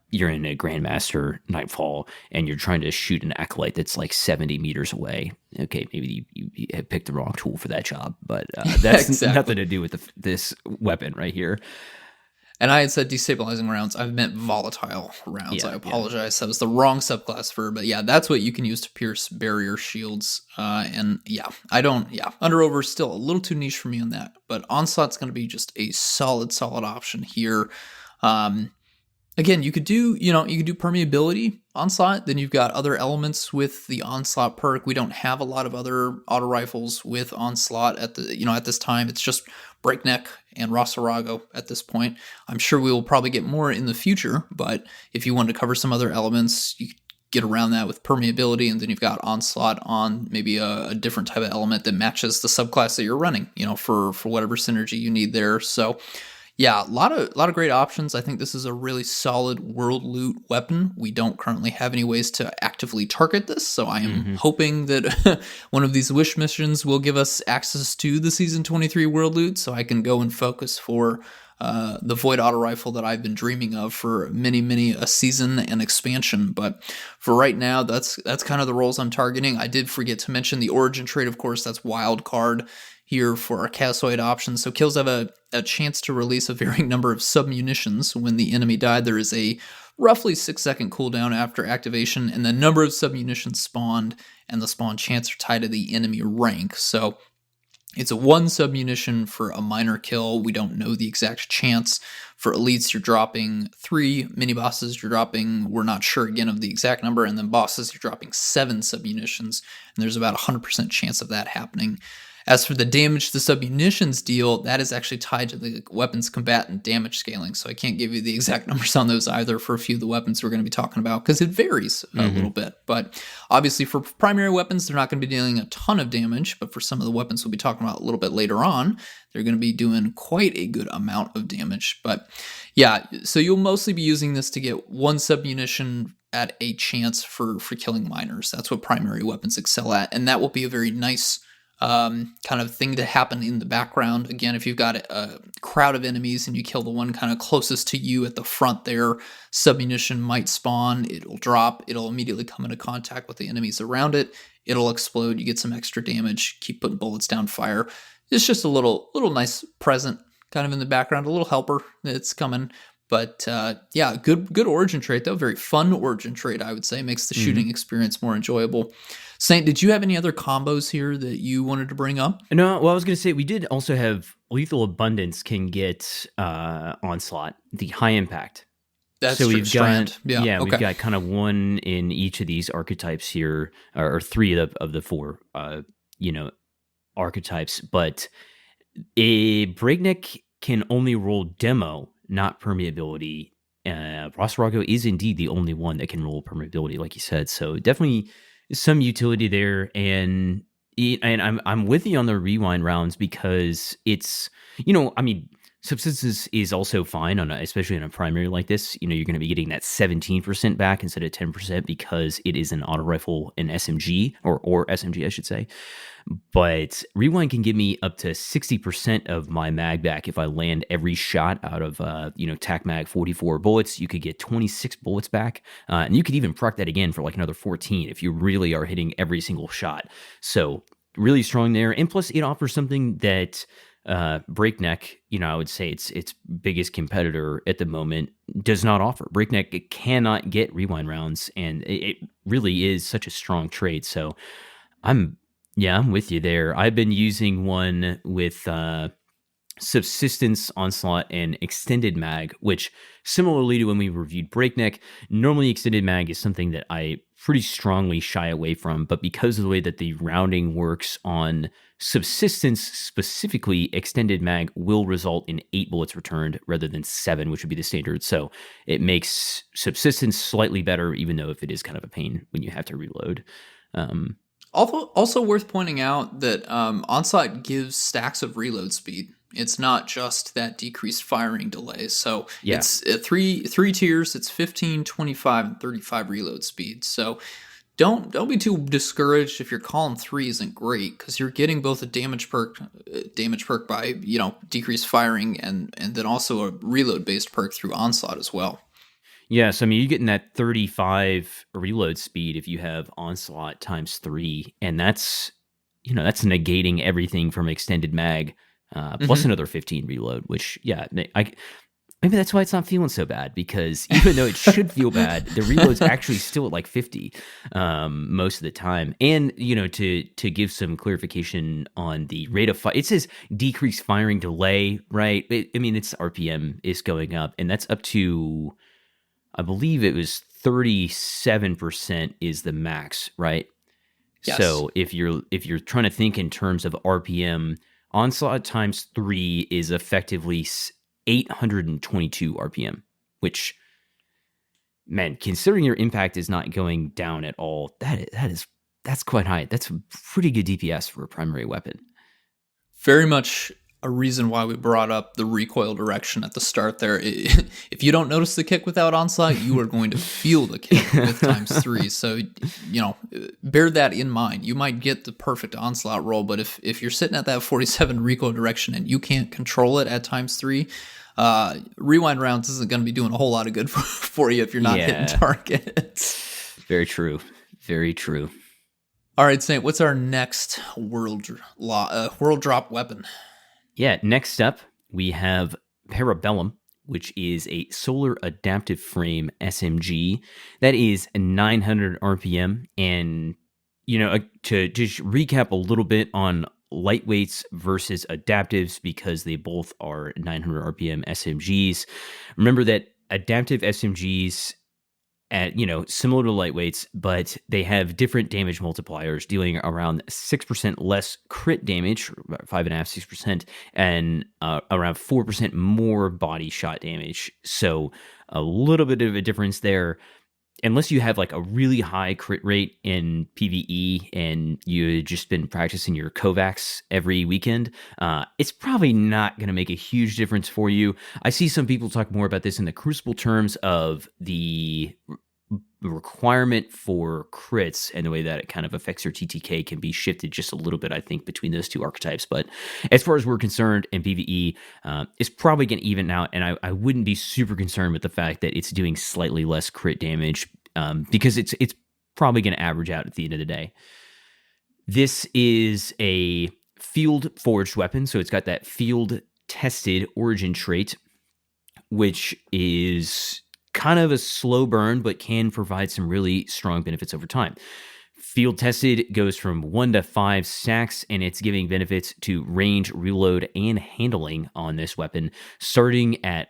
you're in a Grandmaster Nightfall and you're trying to shoot an Acolyte that's like 70 meters away. Okay, maybe you have picked the wrong tool for that job, but that's nothing to do with this weapon right here. And I had said destabilizing rounds. I meant volatile rounds. I apologize. That was the wrong subclass for, but yeah, that's what you can use to pierce barrier shields. Under Over is still a little too niche for me on that, but Onslaught's going to be just a solid option here. Again, you could do permeability Onslaught. Then you've got other elements with the Onslaught perk. We don't have a lot of other auto rifles with Onslaught at this time. It's just Breakneck and Ros Arago at this point. I'm sure we will probably get more in the future, but if you wanted to cover some other elements, you could get around that with permeability, and then you've got Onslaught on maybe a different type of element that matches the subclass that you're running, for whatever synergy you need there. So yeah, a lot of great options. I think this is a really solid world loot weapon. We don't currently have any ways to actively target this, so I am hoping that one of these wish missions will give us access to the Season 23 world loot, so I can go and focus for the Void Auto Rifle that I've been dreaming of for many a season and expansion. But for right now, that's kind of the roles I'm targeting. I did forget to mention the Origin trait, of course. That's wild card here for our Cassoid options. So kills have a chance to release a varying number of submunitions when the enemy died. There is a roughly 6-second cooldown after activation, and the number of submunitions spawned and the spawn chance are tied to the enemy rank. So it's a 1 submunition for a minor kill. We don't know the exact chance. For elites, you're dropping 3. Mini bosses, you're dropping, we're not sure again of the exact number. And then bosses, you're dropping 7 submunitions. And there's about a 100% chance of that happening. As for the damage the submunitions deal, that is actually tied to the weapon's combatant damage scaling. So I can't give you the exact numbers on those either for a few of the weapons we're going to be talking about because it varies a little bit. But obviously for primary weapons, they're not going to be dealing a ton of damage. But for some of the weapons we'll be talking about a little bit later on, they're going to be doing quite a good amount of damage. But yeah, so you'll mostly be using this to get 1 submunition at a chance for killing miners. That's what primary weapons excel at. And that will be a very nice kind of thing to happen in the background. Again, if you've got a crowd of enemies and you kill the one kind of closest to you at the front there, submunition might spawn, it'll drop, it'll immediately come into contact with the enemies around it, it'll explode, you get some extra damage, keep putting bullets down, fire. It's just a little nice present kind of in the background, a little helper that's coming. But yeah, good origin trait though, very fun origin trait, I would say, makes the shooting experience more enjoyable. Saint, did you have any other combos here that you wanted to bring up? No, well, I was going to say we did also have Lethal Abundance can get Onslaught, the high impact. That's so true. We've Strand. got we've got kind of 1 in each of these archetypes here, or 3 of the 4 archetypes. But a Breakneck can only roll demo, not permeability, Ros Arago is indeed the only one that can roll permeability, like you said. So definitely some utility there, and I'm with you on the rewind rounds because it's, I mean, subsistence is also fine especially on a primary like this. You're going to be getting that 17% back instead of 10% because it is an auto rifle and SMG or SMG, I should say. But rewind can give me up to 60% of my mag back if I land every shot out of tac mag 44 bullets. You could get 26 bullets back, and you could even proc that again for like another 14 if you really are hitting every single shot. So really strong there, and plus it offers something that Breakneck, I would say its biggest competitor at the moment, does not offer. Breakneck, it cannot get rewind rounds, and it really is such a strong trait. So I'm with you there. I've been using one with Subsistence, Onslaught, and Extended Mag, which similarly to when we reviewed Breakneck, normally Extended Mag is something that I pretty strongly shy away from, but because of the way that the rounding works on Subsistence specifically, Extended Mag will result in 8 bullets returned rather than 7, which would be the standard. So it makes Subsistence slightly better, even though if it is kind of a pain when you have to reload. Also worth pointing out that Onslaught gives stacks of reload speed. It's not just that decreased firing delay. So it's three tiers. It's 15, 25, and 35 reload speed. So don't be too discouraged if your column 3 isn't great, because you're getting both a damage perk by decreased firing and then also a reload based perk through Onslaught as well. Yes, I mean, you're getting that 35 reload speed if you have Onslaught times 3, and that's negating everything from Extended Mag, plus another 15 reload, which, maybe that's why it's not feeling so bad, because even though it should feel bad, the reload's actually still at like 50 most of the time. And, to give some clarification on the rate of fire, it says decreased firing delay, right? Its RPM is going up, and that's up to, I believe it was 37% is the max, right? Yes. So if you're trying to think in terms of RPM, Onslaught times 3 is effectively 822 RPM, which, man, considering your impact is not going down at all, that's quite high. That's a pretty good DPS for a primary weapon. Very much a reason why we brought up the recoil direction at the start there. If you don't notice the kick without Onslaught, you are going to feel the kick with times 3. So, bear that in mind. You might get the perfect Onslaught roll, but if you're sitting at that 47 recoil direction and you can't control it at times 3, rewind rounds isn't going to be doing a whole lot of good for you if you're not hitting targets. Very true. Very true. All right, Saint, what's our next world drop weapon? Yeah, next up, we have Parabellum, which is a solar adaptive frame SMG that is 900 RPM. And, to just recap a little bit on lightweights versus adaptives, because they both are 900 RPM SMGs. Remember that adaptive SMGs, similar to lightweights, but they have different damage multipliers, dealing around 6% less crit damage, 5.5-6%, and around 4% more body shot damage. So a little bit of a difference there. Unless you have like a really high crit rate in PvE and you've just been practicing your Kovacs every weekend, it's probably not going to make a huge difference for you. I see some people talk more about this in the Crucible terms of the requirement for crits and the way that it kind of affects your TTK can be shifted just a little bit, I think, between those two archetypes. But as far as we're concerned in PvE, it's probably going to even out, and I wouldn't be super concerned with the fact that it's doing slightly less crit damage, because it's probably going to average out at the end of the day. This is a field forged weapon, so it's got that field tested origin trait, which is kind of a slow burn, but can provide some really strong benefits over time. Field tested goes from 1 to 5 stacks, and it's giving benefits to range, reload, and handling on this weapon, starting at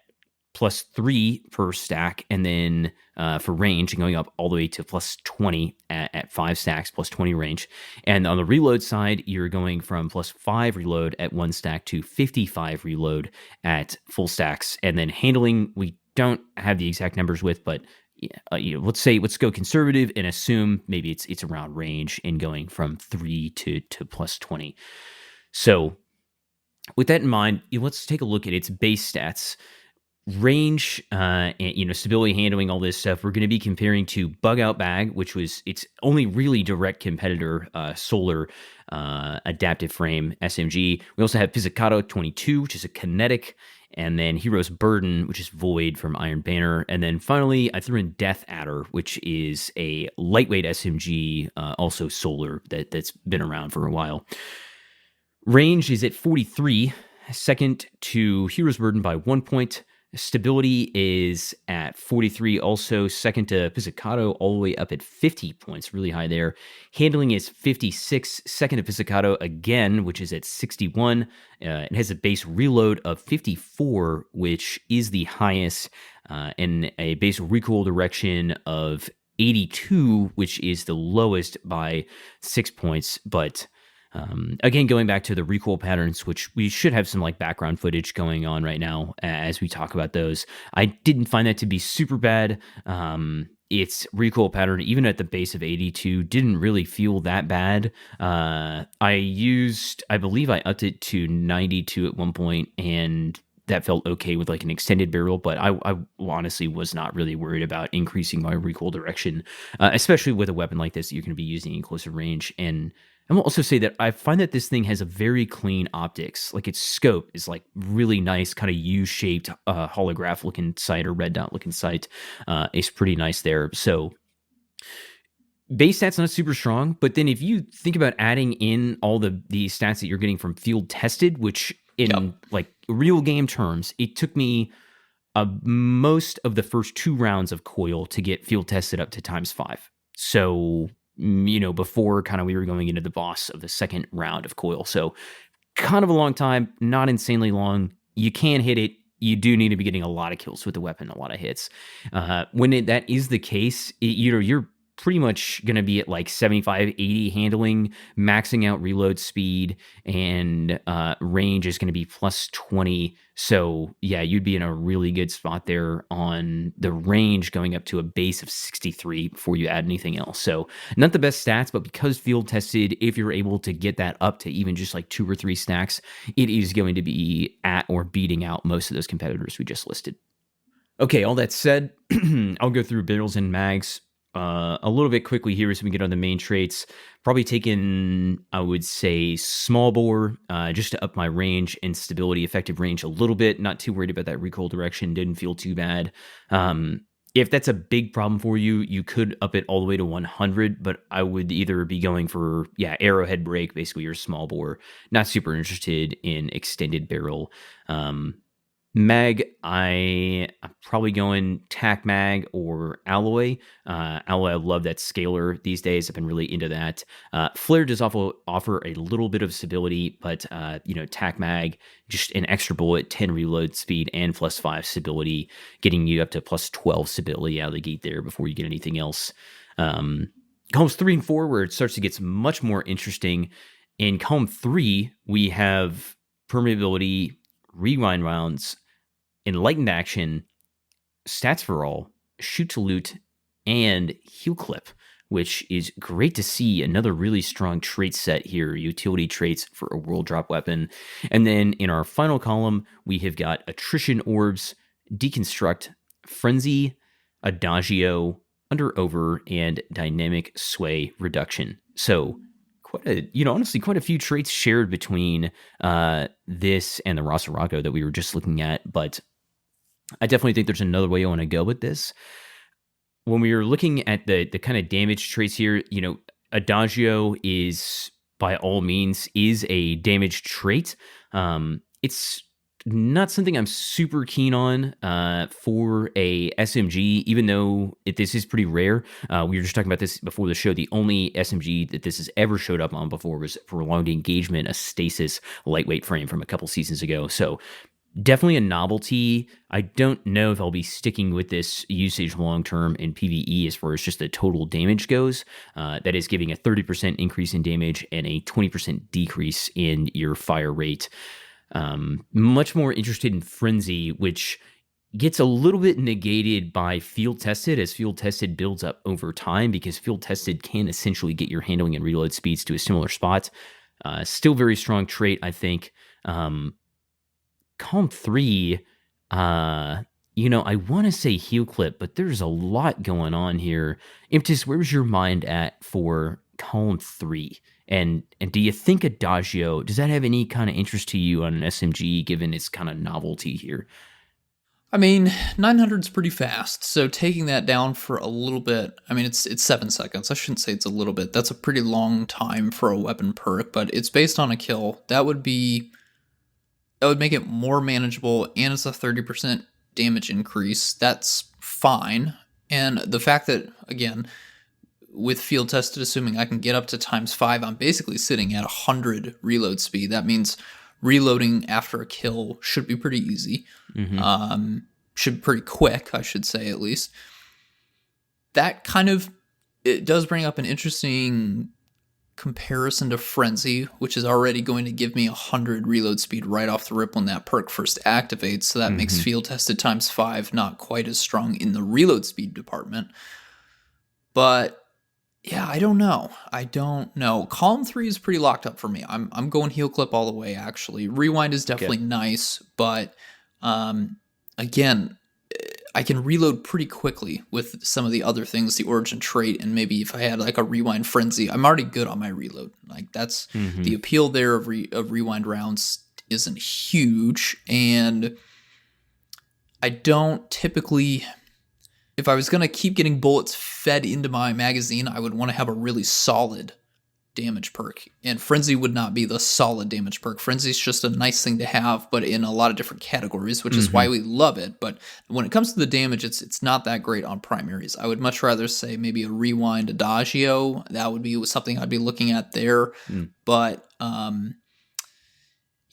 +3 per stack, and then for range, going up all the way to +20 at 5 stacks, +20 range. And on the reload side, you're going from +5 reload at 1 stack to 55 reload at full stacks. And then handling, we don't have the exact numbers with, but let's go conservative and assume maybe it's around range and going from 3 to plus 20. So with that in mind, let's take a look at its base stats. Range, and stability, handling, all this stuff. We're going to be comparing to Bug Out Bag, which was its only really direct competitor, Solar Adaptive Frame SMG. We also have Pizzicato 22, which is a kinetic, and then Hero's Burden, which is Void from Iron Banner, and then finally I threw in Death Adder, which is a lightweight SMG, also Solar, that's been around for a while. Range is at 43, second to Hero's Burden by 1 point. Stability is at 43, also second to Pizzicato, all the way up at 50 points, really high there. Handling is 56, second to Pizzicato again, which is at 61. It has a base reload of 54, which is the highest, and a base recoil direction of 82, which is the lowest by 6 points, but again, going back to the recoil patterns, which we should have some like background footage going on right now as we talk about those. I didn't find that to be super bad. Its recoil pattern, even at the base of 82, didn't really feel that bad. I believe I upped it to 92 at one point, and that felt okay with like an extended barrel, but I honestly was not really worried about increasing my recoil direction, especially with a weapon like this that you're going to be using in closer range. And I will also say that I find that this thing has a very clean optics. Like its scope is like really nice, kind of U-shaped holograph looking sight or red dot looking sight. It's pretty nice there. So base stats not super strong, but then if you think about adding in all the stats that you're getting from field tested, which in like real game terms, it took me most of the first 2 rounds of coil to get field tested up to ×5. So before kind of we were going into the boss of the second round of coil. So kind of a long time, not insanely long. You can hit it. You do need to be getting a lot of kills with the weapon, a lot of hits. When that is the case, you're pretty much going to be at like 75, 80 handling, maxing out reload speed, and range is going to be +20. So yeah, you'd be in a really good spot there on the range, going up to a base of 63 before you add anything else. So not the best stats, but because field tested, if you're able to get that up to even just like 2 or 3 stacks, it is going to be at or beating out most of those competitors we just listed. Okay, all that said, I'll go through barrels and mags a little bit quickly here so we can get on the main traits. Probably taking, I would say, small bore just to up my range and stability, effective range a little bit. Not too worried about that recoil direction. Didn't feel too bad. If that's a big problem for you, you could up it all the way to 100, but I would either be going for, arrowhead break, basically your small bore. Not super interested in extended barrel. Mag, I'm probably going tack mag or alloy. Alloy, I love that scalar these days. I've been really into that. Flare does offer a little bit of stability, but tack mag, just an extra bullet, 10 reload speed, and +5 stability, getting you up to +12 stability out of the gate there before you get anything else. Columns 3 and 4, where it starts to get much more interesting. In column 3, we have permeability, rewind rounds, enlightened action, stats for all, shoot to loot, and heal clip, which is great to see. Another really strong trait set here, utility traits for a world drop weapon. And then in our final column, we have got attrition orbs, deconstruct, frenzy, adagio, under over, and dynamic sway reduction. So honestly, quite a few traits shared between this and the Ros Arago that we were just looking at, but I definitely think there's another way I want to go with this. When we were looking at the kind of damage traits here, adagio is, by all means, is a damage trait. It's not something I'm super keen on for a SMG, even though this is pretty rare. We were just talking about this before the show. The only SMG that this has ever showed up on before was Prolonged Engagement, a stasis lightweight frame from a couple seasons ago. So definitely a novelty. I don't know if I'll be sticking with this usage long-term in PvE as far as just the total damage goes. That is giving a 30% increase in damage and a 20% decrease in your fire rate. Much more interested in Frenzy, which gets a little bit negated by field tested as field tested builds up over time, because field tested can essentially get your handling and reload speeds to a similar spot. Still very strong trait, I think. Calm 3, I want to say heel clip, but there's a lot going on here. Impetus, where's your mind at for Calm 3? And do you think Adagio, does that have any kind of interest to you on an SMG, given its kind of novelty here? I mean, 900's pretty fast, so taking that down for a little bit, I mean, it's 7 seconds. I shouldn't say it's a little bit. That's a pretty long time for a weapon perk, but it's based on a kill. That would make it more manageable, and it's a 30% damage increase. That's fine. And the fact that, again, with field tested, assuming I can get up to ×5, I'm basically sitting at 100 reload speed. That means reloading after a kill should be pretty easy. Should be pretty quick, I should say, at least. That it does bring up an interesting comparison to Frenzy, which is already going to give me 100 reload speed right off the rip when that perk first activates. So that makes field tested ×5 not quite as strong in the reload speed department. But yeah, I don't know. Calm 3 is pretty locked up for me. I'm going heel clip all the way, actually. Rewind is definitely nice, but again, I can reload pretty quickly with some of the other things, the origin trait, and maybe if I had like a rewind frenzy, I'm already good on my reload. Like that's the appeal there of rewind rounds isn't huge, and I don't typically. If I was going to keep getting bullets fed into my magazine, I would want to have a really solid damage perk. And Frenzy would not be the solid damage perk. Frenzy is just a nice thing to have, but in a lot of different categories, which is why we love it. But when it comes to the damage, it's not that great on primaries. I would much rather say maybe a rewind Adagio. That would be something I'd be looking at there. But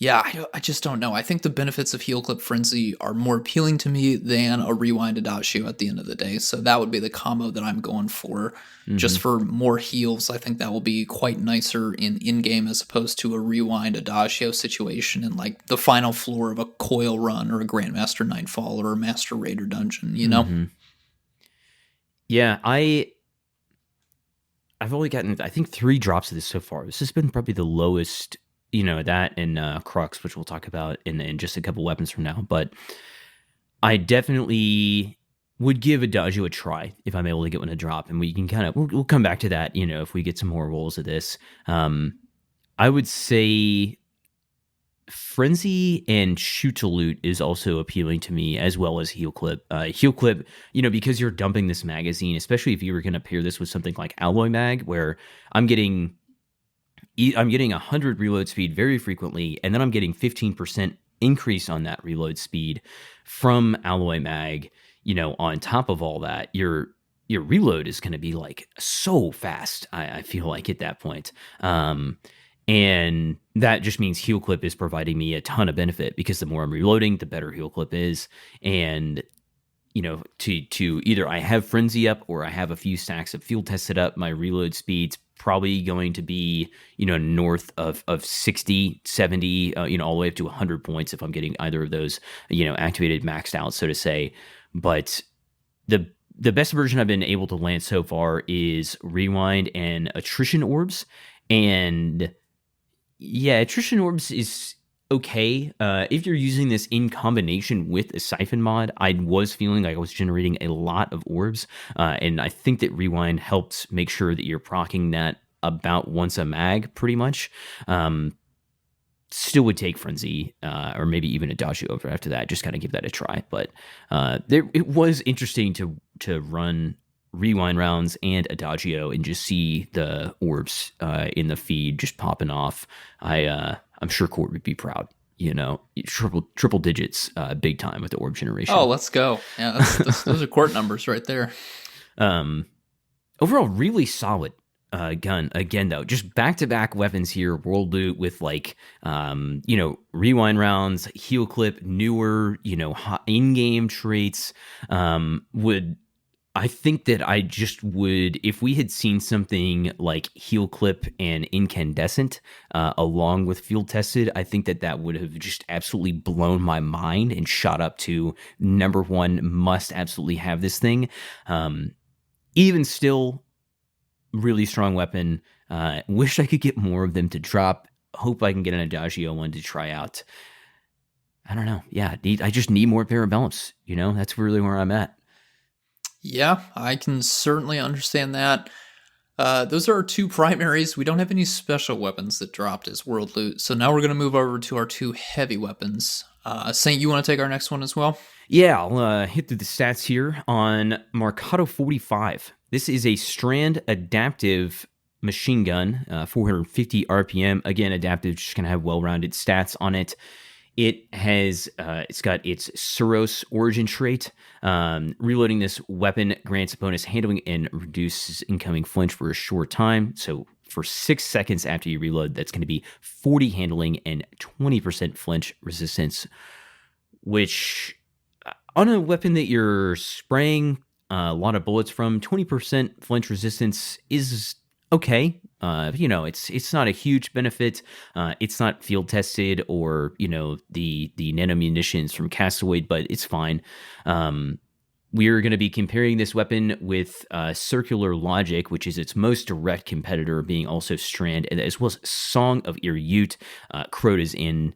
yeah, I just don't know. I think the benefits of Heel Clip Frenzy are more appealing to me than a Rewind Adagio at the end of the day. So that would be the combo that I'm going for. Just for more heals, I think that will be quite nicer in-game as opposed to a Rewind Adagio situation in like the final floor of a Coil run or a Grandmaster Nightfall or a Master Raider dungeon, you know? Yeah, I've only gotten, I think, 3 drops of this so far. This has been probably the lowest, that and Crux, which we'll talk about in just a couple weapons from now. But I definitely would give Adagio a try if I'm able to get one to drop. And we can we'll come back to that, if we get some more rolls of this. I would say Frenzy and Shoot to Loot is also appealing to me, as well as Heel Clip. Heel Clip, because you're dumping this magazine, especially if you were going to pair this with something like Alloy Mag, where I'm getting 100 reload speed very frequently, and then I'm getting 15% increase on that reload speed from Alloy Mag. On top of all that, your reload is going to be like so fast, I feel like, at that point. And that just means Heel Clip is providing me a ton of benefit, because the more I'm reloading, the better Heel Clip is. And to either I have Frenzy up or I have a few stacks of field tested up, my reload speed's probably going to be, north of 60, 70, all the way up to 100 points if I'm getting either of those, activated, maxed out, so to say. But the best version I've been able to land so far is Rewind and Attrition Orbs. And yeah, Attrition Orbs is okay. If you're using this in combination with a Siphon mod, I was feeling like I was generating a lot of orbs, and I think that Rewind helps make sure that you're proccing that about once a mag, pretty much. Still would take Frenzy, or maybe even Adagio over after that. Just kind of give that a try. But it was interesting to run Rewind rounds and Adagio and just see the orbs in the feed just popping off. I'm sure Court would be proud. Triple digits, big time with the orb generation. Oh, let's go! Yeah, those are Court numbers right there. Overall, really solid gun. Again, though, just back-to-back weapons here. World loot with Rewind rounds, Heel Clip, newer, in-game traits. Would I think that I just would, if we had seen something like Heel Clip and Incandescent along with Field Tested, I think that that would have just absolutely blown my mind and shot up to number one, must absolutely have this thing. Even still, really strong weapon. Wish I could get more of them to drop. Hope I can get an Adagio one to try out. I don't know. Yeah, I just need more Parabellums. That's really where I'm at. Yeah, I can certainly understand that. Those are our two primaries. We don't have any special weapons that dropped as world loot. So now we're going to move over to our two heavy weapons. Saint, you want to take our next one as well? Yeah, I'll hit through the stats here on Marcato 45. This is a Strand adaptive machine gun, 450 RPM. Again, adaptive, just going to have well-rounded stats on it. It's got its Suros origin trait. Reloading this weapon grants bonus handling and reduces incoming flinch for a short time. So for 6 seconds after you reload, that's going to be 40 handling and 20% flinch resistance, which on a weapon that you're spraying a lot of bullets from, 20% flinch resistance is okay. It's not a huge benefit. It's not field tested or the nano munitions from Castaway, but it's fine. We're going to be comparing this weapon with Circular Logic, which is its most direct competitor, being also Strand, as well as Song of Ute, Crota's in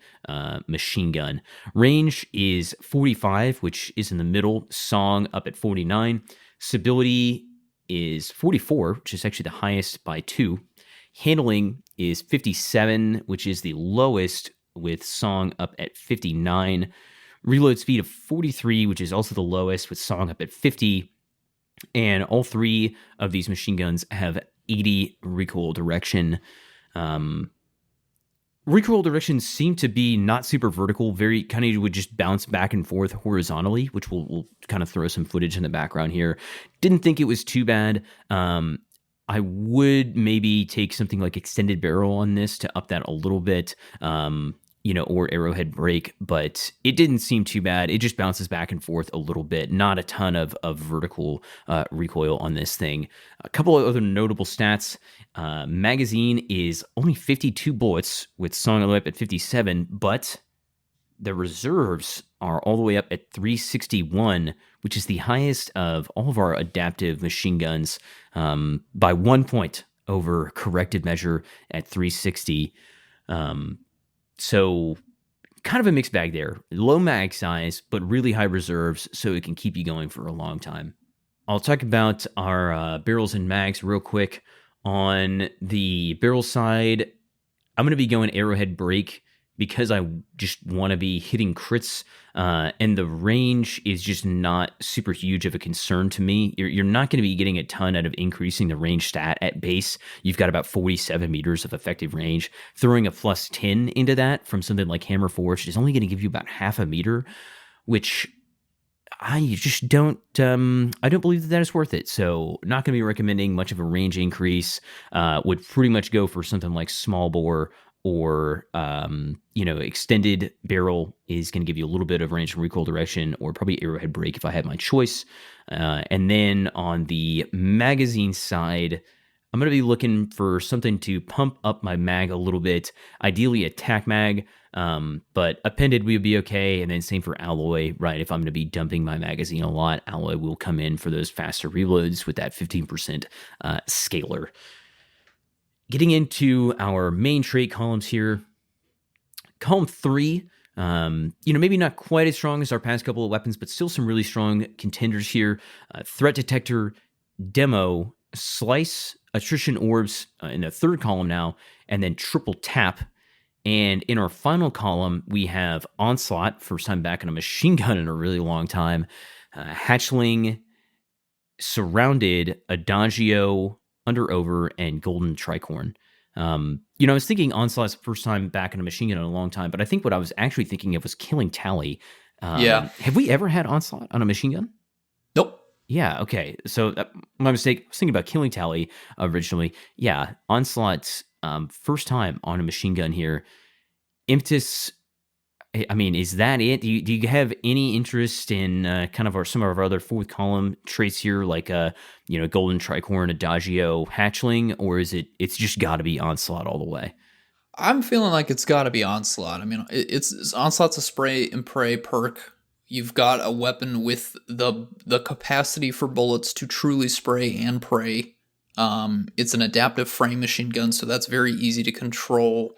machine gun. Range is 45, which is in the middle. Song up at 49. Stability is 44, which is actually the highest by 2. Handling is 57, which is the lowest, with Song up at 59. Reload speed of 43, which is also the lowest, with Song up at 50. And all three of these machine guns have 80 recoil direction. Recoil directions seem to be not super vertical, very kind of would just bounce back and forth horizontally, which we'll kind of throw some footage in the background here. Didn't think it was too bad. I would maybe take something like extended barrel on this to up that a little bit, or arrowhead break, but it didn't seem too bad. It just bounces back and forth a little bit. Not a ton of vertical recoil on this thing. A couple of other notable stats. Magazine is only 52 bullets with Song all the way up at 57, but the reserves are all the way up at 361, which is the highest of all of our adaptive machine guns by 1 point over corrected measure at 360. So kind of a mixed bag there. Low mag size, but really high reserves, so it can keep you going for a long time. I'll talk about our barrels and mags real quick. On the barrel side, I'm going to be going arrowhead break because I just want to be hitting crits, and the range is just not super huge of a concern to me. You're not going to be getting a ton out of increasing the range stat at base. You've got about 47 meters of effective range. Throwing a plus 10 into that from something like Hammer Forged is only going to give you about half a meter, which I just don't believe that is worth it. So not going to be recommending much of a range increase. Would pretty much go for something like small bore or, extended barrel is going to give you a little bit of range and recoil direction, or probably arrowhead break if I had my choice. And then on the magazine side, I'm going to be looking for something to pump up my mag a little bit, ideally a tac mag, but appended would be okay. And then same for alloy, right? If I'm going to be dumping my magazine a lot, alloy will come in for those faster reloads with that 15% scalar. Getting into our main trait columns here, column 3, maybe not quite as strong as our past couple of weapons, but still some really strong contenders here. Threat detector, demo, slice, attrition orbs in the third column now, and then triple tap. And in our final column, we have onslaught, first time back in a machine gun in a really long time, hatchling, surrounded, adagio, under over, and golden tricorn. I was thinking onslaught's first time back in a machine gun in a long time, but I think what I was actually thinking of was killing tally. Yeah. Have we ever had onslaught on a machine gun? Nope. Yeah, okay. So my mistake. I was thinking about killing tally originally. Yeah, onslaught's first time on a machine gun here. Impetus I mean, is that it? Do you have any interest in kind of some of our other fourth column traits here, like Golden Tricorn, Adagio, Hatchling, or it's just got to be Onslaught all the way? I'm feeling like it's got to be Onslaught. I mean, it's Onslaught's a spray and pray perk. You've got a weapon with the capacity for bullets to truly spray and pray. It's an adaptive frame machine gun, so that's very easy to control.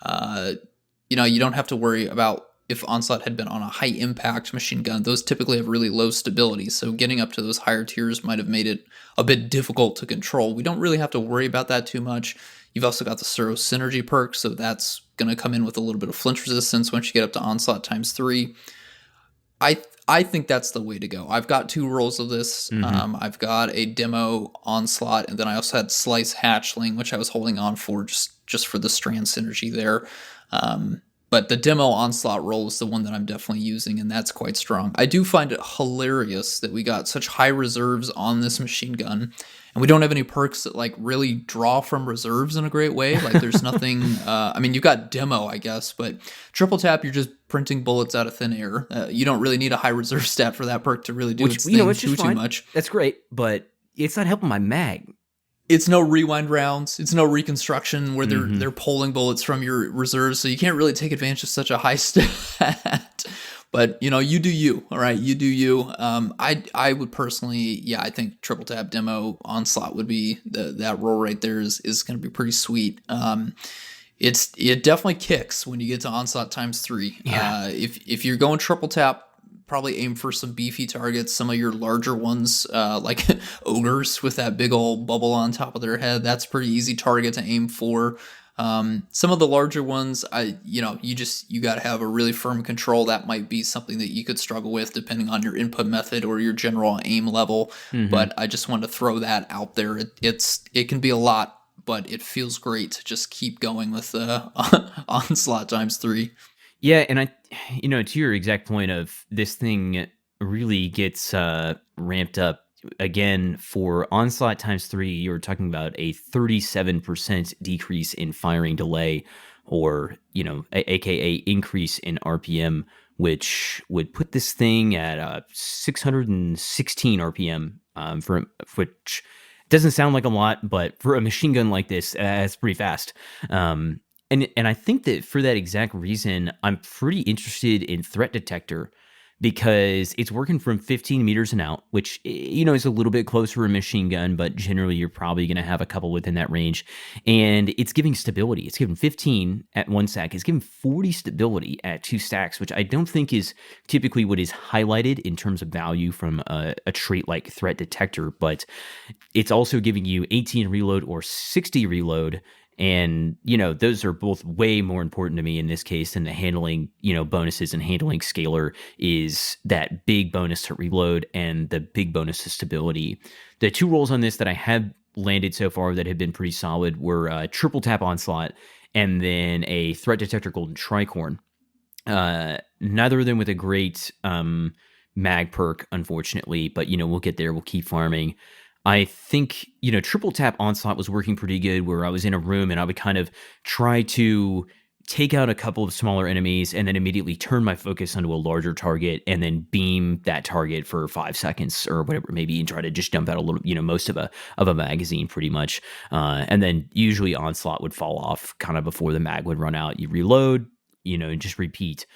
You don't have to worry about if Onslaught had been on a high impact machine gun. Those typically have really low stability, so getting up to those higher tiers might have made it a bit difficult to control. We don't really have to worry about that too much. You've also got the Suro Synergy perk, so that's going to come in with a little bit of flinch resistance once you get up to Onslaught times 3. I think that's the way to go. I've got 2 rolls of this. I've got a demo Onslaught, and then I also had Slice Hatchling, which I was holding on for just for the strand synergy there. But the demo Onslaught roll is the one that I'm definitely using, and that's quite strong. I do find it hilarious that we got such high reserves on this machine gun, and we don't have any perks that like really draw from reserves in a great way. Like there's nothing. I mean, you've got demo, I guess, but triple tap, you're just printing bullets out of thin air. You don't really need a high reserve stat for that perk to really do its thing too much. That's great, but it's not helping my mag. It's no rewind rounds. It's no reconstruction where they're pulling bullets from your reserves, so you can't really take advantage of such a high stat. But you do you. All right, you do you. I would personally, I think triple tap demo Onslaught would be that roll right there is going to be pretty sweet. It definitely kicks when you get to Onslaught times 3. Yeah. If you're going triple tap, probably aim for some beefy targets, some of your larger ones, like ogres with that big old bubble on top of their head. That's pretty easy target to aim for. Some of the larger ones, you got to have a really firm control. That might be something that you could struggle with depending on your input method or your general aim level. But I just wanted to throw that out there. It can be a lot, but it feels great to just keep going with Onslaught times 3. Yeah, and to your exact point of this thing really gets ramped up again for Onslaught times 3. You're talking about a 37% decrease in firing delay, or aka increase in RPM, which would put this thing at 616 RPM, for which doesn't sound like a lot, but for a machine gun like this, it's pretty fast. And I think that for that exact reason, I'm pretty interested in Threat Detector, because it's working from 15 meters and out, which, is a little bit closer to a machine gun, but generally you're probably going to have a couple within that range. And it's giving stability. It's giving 15 at 1 stack. It's giving 40 stability at 2 stacks, which I don't think is typically what is highlighted in terms of value from a trait like Threat Detector, but it's also giving you 18 reload or 60 reload. And, those are both way more important to me in this case than the handling, bonuses. And handling scalar is that big bonus to reload and the big bonus to stability. The 2 rolls on this that I have landed so far that have been pretty solid were triple tap Onslaught and then a Threat Detector Golden Tricorn. Neither of them with a great mag perk, unfortunately, but, we'll get there. We'll keep farming. I think, triple tap Onslaught was working pretty good, where I was in a room and I would kind of try to take out a couple of smaller enemies and then immediately turn my focus onto a larger target and then beam that target for 5 seconds or whatever, maybe, and try to just dump out a little, most of a magazine pretty much. And then usually Onslaught would fall off kind of before the mag would run out. You reload, and just repeat.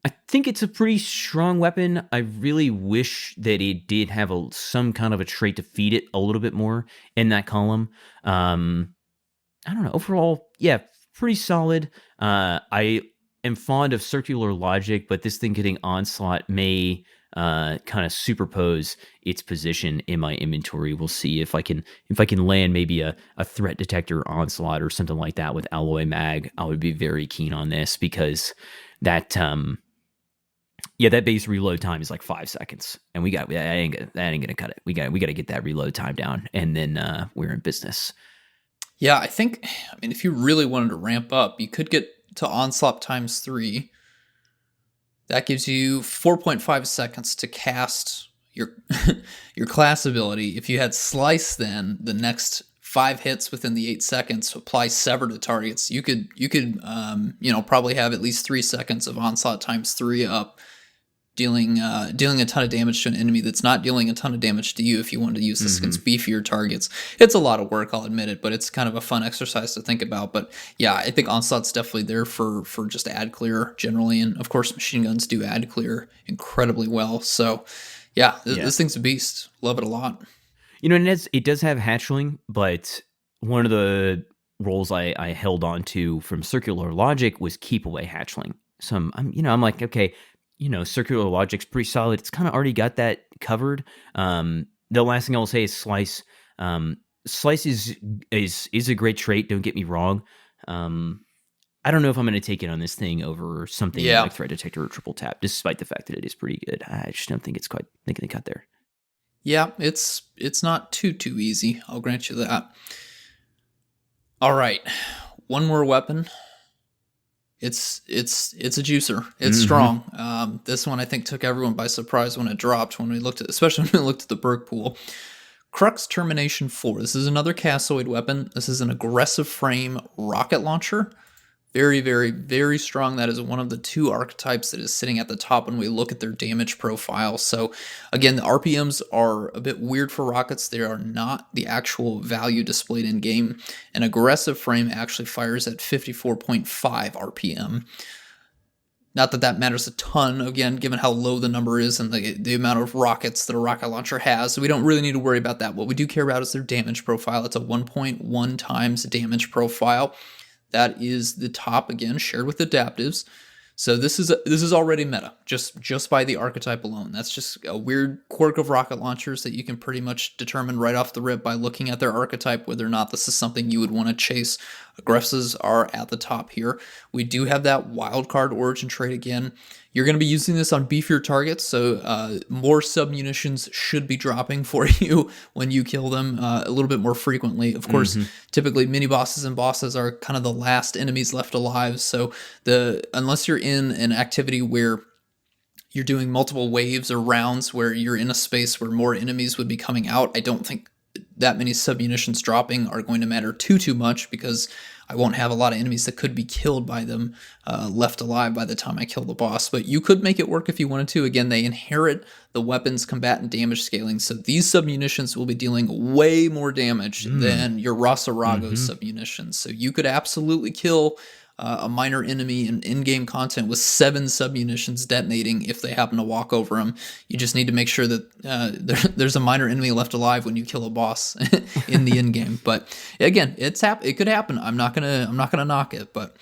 I think it's a pretty strong weapon. I really wish that it did have some kind of a trait to feed it a little bit more in that column. I don't know. Overall, yeah, pretty solid. I am fond of circular logic, but this thing getting Onslaught may kind of superpose its position in my inventory. We'll see if I can land maybe a Threat Detector Onslaught or something like that with alloy mag. I would be very keen on this, because that that base reload time is like 5 seconds, and that ain't gonna cut it. We got to get that reload time down, and then we're in business. Yeah, I mean, if you really wanted to ramp up, you could get to Onslaught times 3. That gives you 4.5 seconds to cast your your class ability. If you had Slice, then the next 5 hits within the 8 seconds, apply Sever to targets, you could probably have at least 3 seconds of onslaught times 3 up, dealing a ton of damage to an enemy that's not dealing a ton of damage to you if you wanted to use this against beefier targets. It's a lot of work, I'll admit it, but it's kind of a fun exercise to think about. But yeah, I think onslaught's definitely there for just ad clear generally, and of course machine guns do ad clear incredibly well. So yeah, this thing's a beast. Love it a lot. And it does have hatchling, but one of the roles I held on to from Circular Logic was keep away hatchling. So I'm like, okay, Circular Logic's pretty solid. It's kind of already got that covered. The last thing I'll say is Slice. Slice is a great trait. Don't get me wrong. I don't know if I'm going to take it on this thing over something like Threat Detector or Triple Tap, despite the fact that it is pretty good. I just don't think it's quite making the cut there. Yeah, it's not too easy. I'll grant you that. All right, one more weapon. It's a juicer. It's strong. This one I think took everyone by surprise when it dropped. Especially when we looked at the Berg pool. Crux Termination IV. This is another Cassoid weapon. This is an aggressive frame rocket launcher. Very, very, very strong. That is one of the 2 archetypes that is sitting at the top when we look at their damage profile. So again, the RPMs are a bit weird for rockets. They are not the actual value displayed in game. An aggressive frame actually fires at 54.5 RPM. Not that that matters a ton, again, given how low the number is and the amount of rockets that a rocket launcher has. So we don't really need to worry about that. What we do care about is their damage profile. It's a 1.1 times damage profile. That is the top, again, shared with adaptives. So this is already meta, just by the archetype alone. That's just a weird quirk of rocket launchers that you can pretty much determine right off the rip by looking at their archetype whether or not this is something you would want to chase. Aggressives are at the top here. We do have that wildcard origin trait again. You're going to be using this on beefier targets, so more sub-munitions should be dropping for you when you kill them a little bit more frequently. Of course, typically mini-bosses and bosses are kind of the last enemies left alive, so unless you're in an activity where you're doing multiple waves or rounds where you're in a space where more enemies would be coming out, I don't think that many sub-munitions dropping are going to matter too much, because I won't have a lot of enemies that could be killed by them left alive by the time I kill the boss. But you could make it work if you wanted to. Again, they inherit the weapon's combatant damage scaling, so these sub-munitions will be dealing way more damage than your Ros Arago sub-munitions. So you could absolutely kill a minor enemy in in-game content with 7 sub-munitions detonating if they happen to walk over them. You just need to make sure that there's a minor enemy left alive when you kill a boss in the in-game. But again, it could happen. I'm not gonna knock it, but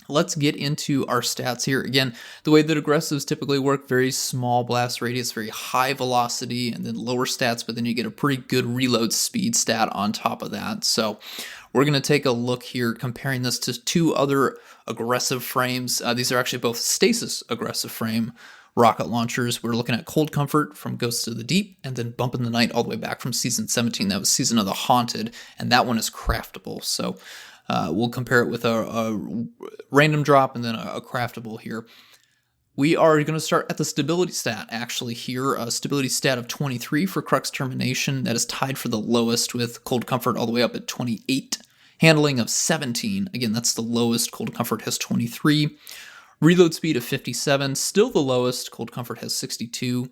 let's get into our stats here. Again, the way that aggressives typically work, very small blast radius, very high velocity, and then lower stats, but then you get a pretty good reload speed stat on top of that. So we're going to take a look here comparing this to 2 other aggressive frames. These are actually both stasis aggressive frame rocket launchers. We're looking at Cold Comfort from Ghosts of the Deep, and then Bump in the Night all the way back from Season 17. That was Season of the Haunted, and that one is craftable. So we'll compare it with a random drop and then a craftable here. We are going to start at the stability stat, actually, here. A stability stat of 23 for Crux Termination. That is tied for the lowest with Cold Comfort all the way up at 28. Handling of 17. Again, that's the lowest. Cold Comfort has 23. Reload speed of 57. Still the lowest. Cold Comfort has 62.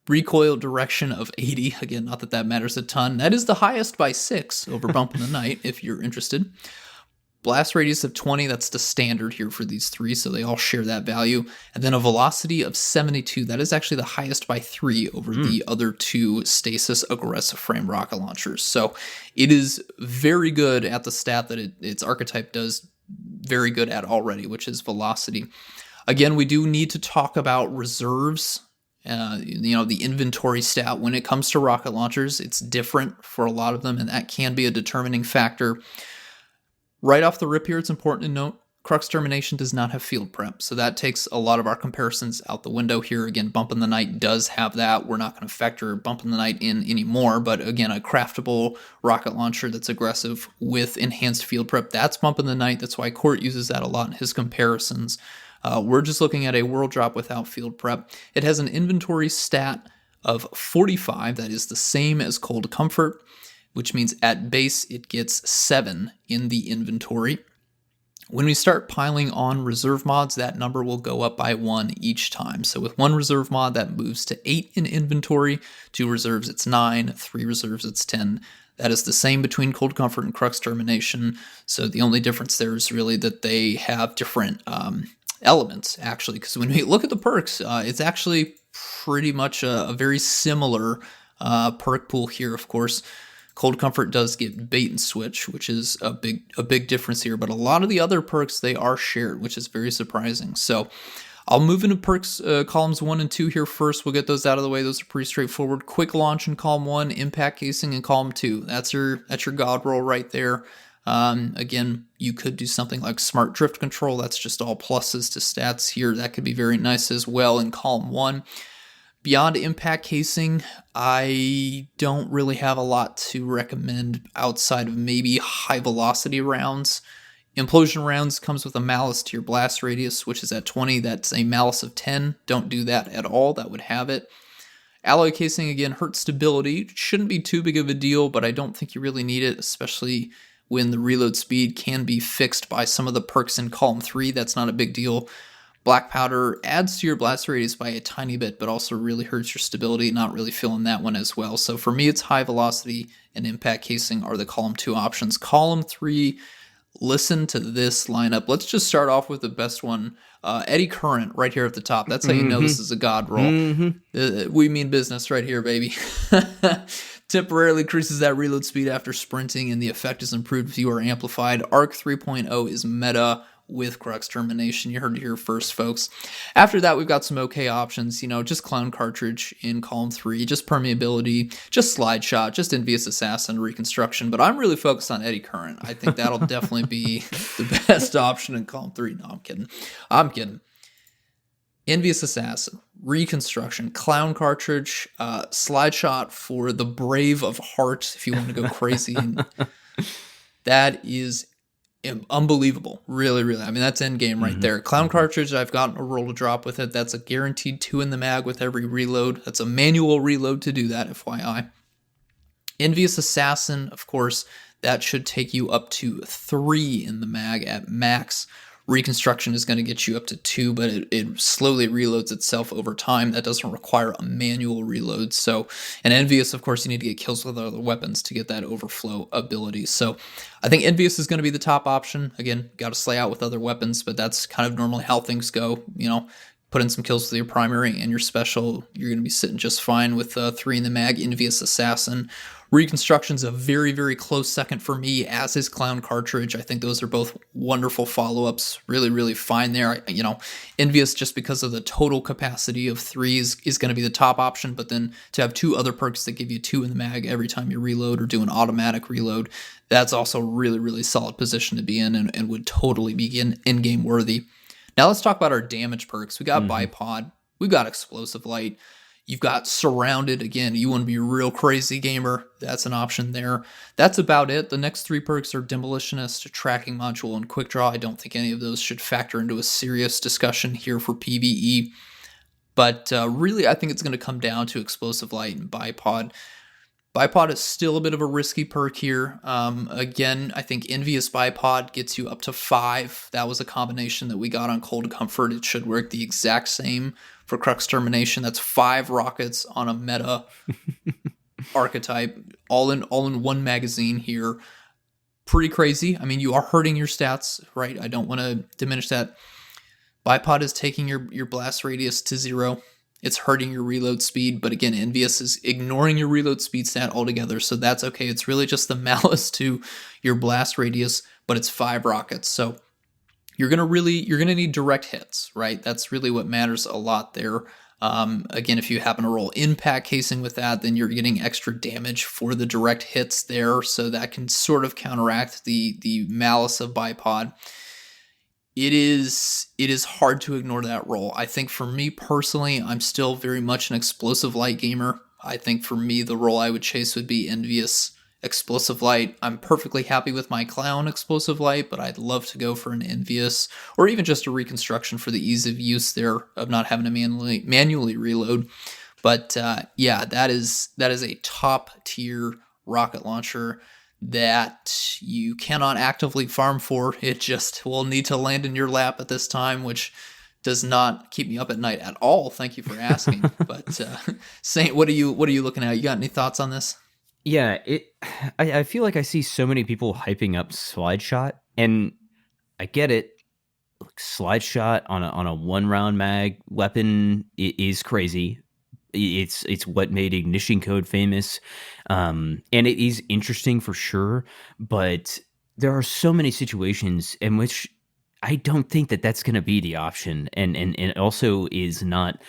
Recoil direction of 80. Again, not that that matters a ton. That is the highest by 6 over Bump in the Night, if you're interested. Blast radius of 20, that's the standard here for these 3, so they all share that value. And then a velocity of 72, that is actually the highest by 3 over the other 2 stasis aggressive frame rocket launchers. So it is very good at the stat that its archetype does very good at already, which is velocity. Again, we do need to talk about reserves. The inventory stat when it comes to rocket launchers, it's different for a lot of them, and that can be a determining factor. Right off the rip here, it's important to note, Crux Termination does not have field prep, so that takes a lot of our comparisons out the window here. Again, Bump in the Night does have that. We're not going to factor Bump in the Night in anymore, but again, a craftable rocket launcher that's aggressive with enhanced field prep, that's Bump in the Night. That's why Court uses that a lot in his comparisons. We're just looking at a world drop without field prep. It has an inventory stat of 45. That is the same as Cold Comfort. which means at base it gets 7 in the inventory. When we start piling on reserve mods, that number will go up by 1 each time. So with 1 reserve mod, that moves to 8 in inventory. 2 reserves, it's 9. 3 reserves, it's 10. That is the same between Cold Comfort and Crux Termination. So the only difference there is really that they have different elements, actually. Because when we look at the perks, it's actually pretty much a very similar perk pool here, of course. Cold Comfort does get Bait and Switch, which is a big difference here, but a lot of the other perks, they are shared, which is very surprising. So I'll move into perks columns 1 and 2 here first. We'll get those out of the way. Those are pretty straightforward. Quick Launch in column 1, Impact Casing in column 2. That's your god roll right there. Again, you could do something like Smart Drift Control. That's just all pluses to stats here. That could be very nice as well in column 1. Beyond Impact Casing, I don't really have a lot to recommend outside of maybe high velocity rounds. Implosion rounds comes with a malice to your blast radius, which is at 20. That's a malice of 10. Don't do that at all. That would have it. Alloy casing, again, hurts stability. Shouldn't be too big of a deal, but I don't think you really need it, especially when the reload speed can be fixed by some of the perks in column 3. That's not a big deal. Black powder adds to your blast radius by a tiny bit, but also really hurts your stability. Not really feeling that one as well. So for me, it's high velocity and impact casing are the column 2 options. Column 3, listen to this lineup. Let's just start off with the best one. Eddy Current right here at the top. That's how you know this is a god roll. We mean business right here, baby. Temporarily increases that reload speed after sprinting, and the effect is improved if you are amplified. Arc 3.0 is meta with Crux Termination. You heard it here first, folks. After that, we've got some okay options. Just Clown Cartridge in column 3, just Permeability, just Slide Shot, just Envious Assassin, Reconstruction. But I'm really focused on Eddy Current. I think that'll definitely be the best option in column 3. No, I'm kidding. Envious Assassin, Reconstruction, Clown Cartridge, Slide Shot for the brave of heart, if you want to go crazy. That is unbelievable. Really, really. I mean, that's endgame right there. Clown Cartridge, I've gotten a roll to drop with it. That's a guaranteed 2 in the mag with every reload. That's a manual reload to do that, FYI. Envious Assassin, of course, that should take you up to 3 in the mag at max. Reconstruction is going to get you up to 2, but it slowly reloads itself over time. That doesn't require a manual reload. So, and Envious, of course, you need to get kills with other weapons to get that overflow ability. So I think Envious is going to be the top option. Again, got to slay out with other weapons, but that's kind of normally how things go. Put in some kills with your primary and your special. You're going to be sitting just fine with 3 in the mag, Envious Assassin. Reconstruction's a very, very close second for me, as is Clown Cartridge. I think those are both wonderful follow-ups. Really, really fine there. Envious, just because of the total capacity of 3 is going to be the top option, but then to have 2 other perks that give you 2 in the mag every time you reload or do an automatic reload, that's also really, really solid position to be in and would totally be in-game worthy. Now let's talk about our damage perks. We got Bipod. We've got Explosive Light. You've got Surrounded. Again, you want to be a real crazy gamer. That's an option there. That's about it. The next 3 perks are Demolitionist, Tracking Module, and Quick Draw. I don't think any of those should factor into a serious discussion here for PvE. But really, I think it's going to come down to Explosive Light and Bipod. Bipod is still a bit of a risky perk here. Again, I think Envious Bipod gets you up to 5. That was a combination that we got on Cold Comfort. It should work the exact same for Crux Termination. That's 5 rockets on a meta archetype, all in one magazine here. Pretty crazy. I mean, you are hurting your stats, right? I don't want to diminish that. Bipod is taking your blast radius to 0. It's hurting your reload speed, but again, Envious is ignoring your reload speed stat altogether, so that's okay. It's really just the malice to your blast radius, but it's 5 rockets, so you're gonna need direct hits, right? That's really what matters a lot there. Again, if you happen to roll impact casing with that, then you're getting extra damage for the direct hits there, so that can sort of counteract the malice of Bipod. It is hard to ignore that roll. I think for me personally, I'm still very much an Explosive Light gamer. I think for me, the roll I would chase would be Envious Explosive Light. I'm perfectly happy with my Clown Explosive Light, but I'd love to go for an Envious, or even just a Reconstruction for the ease of use there of not having to manually reload. But yeah, that is a top tier rocket launcher that you cannot actively farm for. It just will need to land in your lap at this time, which does not keep me up at night at all. Thank you for asking. But Saint, what are you looking at? You got any thoughts on this? Yeah, I feel like I see so many people hyping up slide shot, and I get it. Slide shot on a 1-round mag weapon is crazy. It's what made Ignition Code famous, and it is interesting for sure. But there are so many situations in which I don't think that that's going to be the option, and it also is not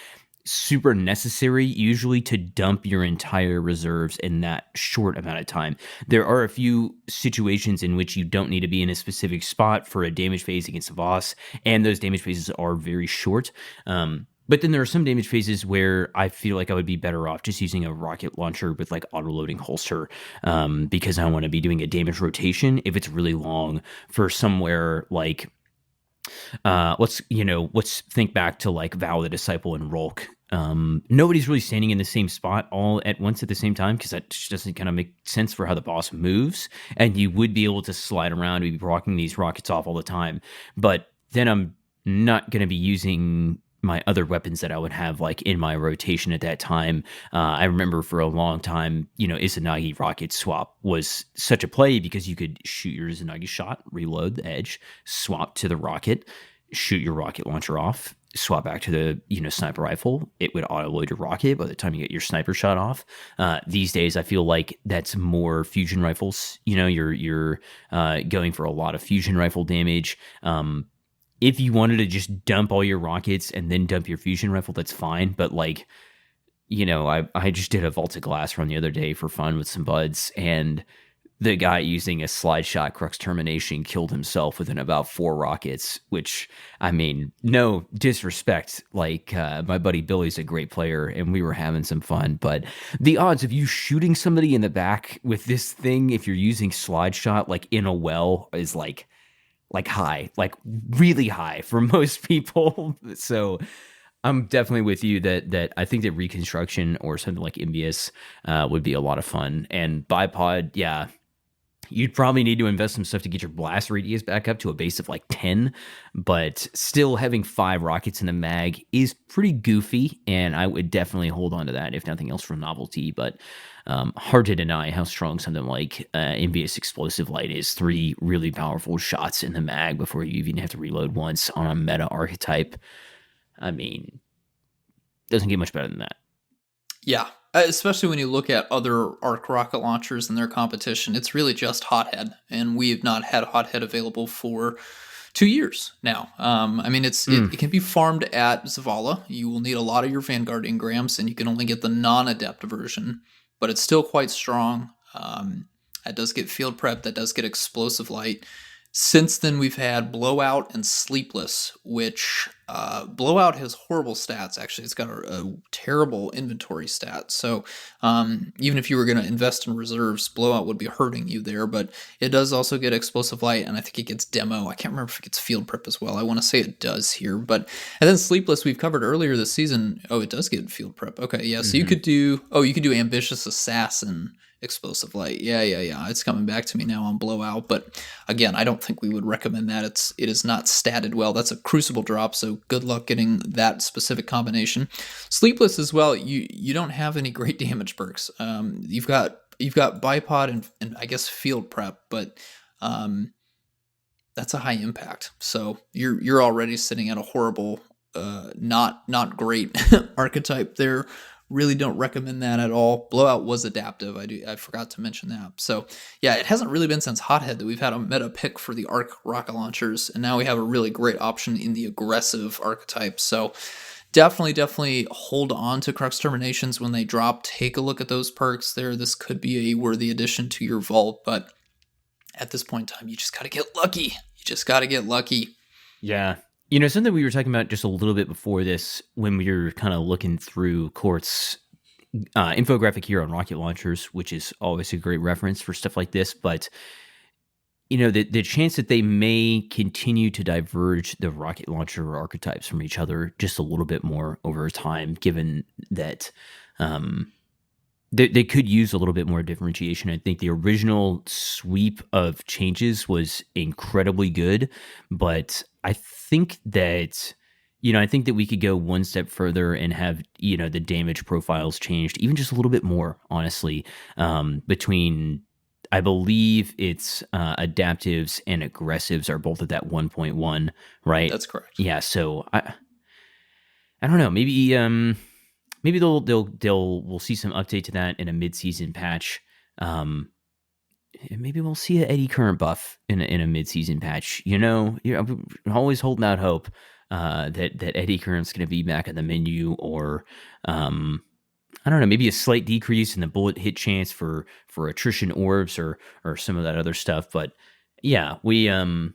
super necessary usually to dump your entire reserves in that short amount of time. There are a few situations in which you don't need to be in a specific spot for a damage phase against a boss, and those damage phases are very short. But then there are some damage phases where I feel like I would be better off just using a rocket launcher with like auto-loading holster, because I want to be doing a damage rotation if it's really long for somewhere like let's think back to like Val the Disciple and Rolk. Nobody's really standing in the same spot all at once at the same time, because that just doesn't kind of make sense for how the boss moves. And you would be able to slide around and be rocking these rockets off all the time. But then I'm not going to be using my other weapons that I would have like in my rotation at that time. I remember for a long time, Izanagi rocket swap was such a play because you could shoot your Izanagi shot, reload the edge, swap to the rocket, shoot your rocket launcher off, swap back to the sniper rifle. It would auto load your rocket by the time you get your sniper shot off. These days, I feel like that's more fusion rifles. You're going for a lot of fusion rifle damage. If you wanted to just dump all your rockets and then dump your fusion rifle, that's fine. But I just did a vaulted glass run the other day for fun with some buds, and the guy using a slide shot Crux Termination killed himself within about 4 rockets, which, I mean, no disrespect. My buddy Billy's a great player and we were having some fun, but the odds of you shooting somebody in the back with this thing, if you're using slide shot, in a well, is high, really high for most people. So I'm definitely with you that I think that Reconstruction or something like Impetus would be a lot of fun. And bipod, yeah, you'd probably need to invest some stuff to get your blast radius back up to a base of 10, but still having 5 rockets in the mag is pretty goofy, and I would definitely hold on to that, if nothing else, for novelty. But hard to deny how strong something like Impetus Explosive Light is. 3 really powerful shots in the mag before you even have to reload once on a meta archetype. I mean, doesn't get much better than that. Yeah, especially when you look at other arc rocket launchers and their competition. It's really just Hothead, and we have not had Hothead available for 2 years now. It can be farmed at Zavala. You will need a lot of your Vanguard engrams, and you can only get the non-adept version, but it's still quite strong. That does get field prep, that does get explosive light. Since then, we've had Blowout and Sleepless, which Blowout has horrible stats, actually. It's got a terrible inventory stat. So even if you were going to invest in reserves, Blowout would be hurting you there. But it does also get Explosive Light, and I think it gets Demo. I can't remember if it gets Field Prep as well. I want to say it does here. And then Sleepless, we've covered earlier this season. Oh, it does get Field Prep. Okay, yeah. So you could do Ambitious Assassin, Explosive Light. Yeah. It's coming back to me now on Blowout. But again, I don't think we would recommend that. It is not statted well. That's a Crucible drop, so good luck getting that specific combination. Sleepless as well. You don't have any great damage perks. You've got Bipod and I guess Field Prep, but that's a high impact. So you're already sitting at a horrible, not great archetype there. Really don't recommend that at all. Blowout was adaptive. I forgot to mention that. So yeah, it hasn't really been since Hothead that we've had a meta pick for the arc rocket launchers, and now we have a really great option in the aggressive archetype. So definitely hold on to Crux Terminations when they drop. Take a look at those perks there. This could be a worthy addition to your vault, but at this point in time, you just got to get lucky. Yeah. Something we were talking about just a little bit before this, when we were kind of looking through Court's infographic here on rocket launchers, which is always a great reference for stuff like this. But, the chance that they may continue to diverge the rocket launcher archetypes from each other just a little bit more over time, given that they could use a little bit more differentiation. I think the original sweep of changes was incredibly good, but I think that we could go one step further and have the damage profiles changed even just a little bit more. Honestly, between I believe it's adaptives and aggressives are both at that 1.1, right? That's correct. Yeah. So I don't know. Maybe we'll see some update to that in a mid-season patch. Maybe we'll see an eddy current buff in a mid-season patch. I'm always holding out hope that eddy current's going to be back at the menu, or I don't know, maybe a slight decrease in the bullet hit chance for attrition orbs or some of that other stuff. But yeah, we are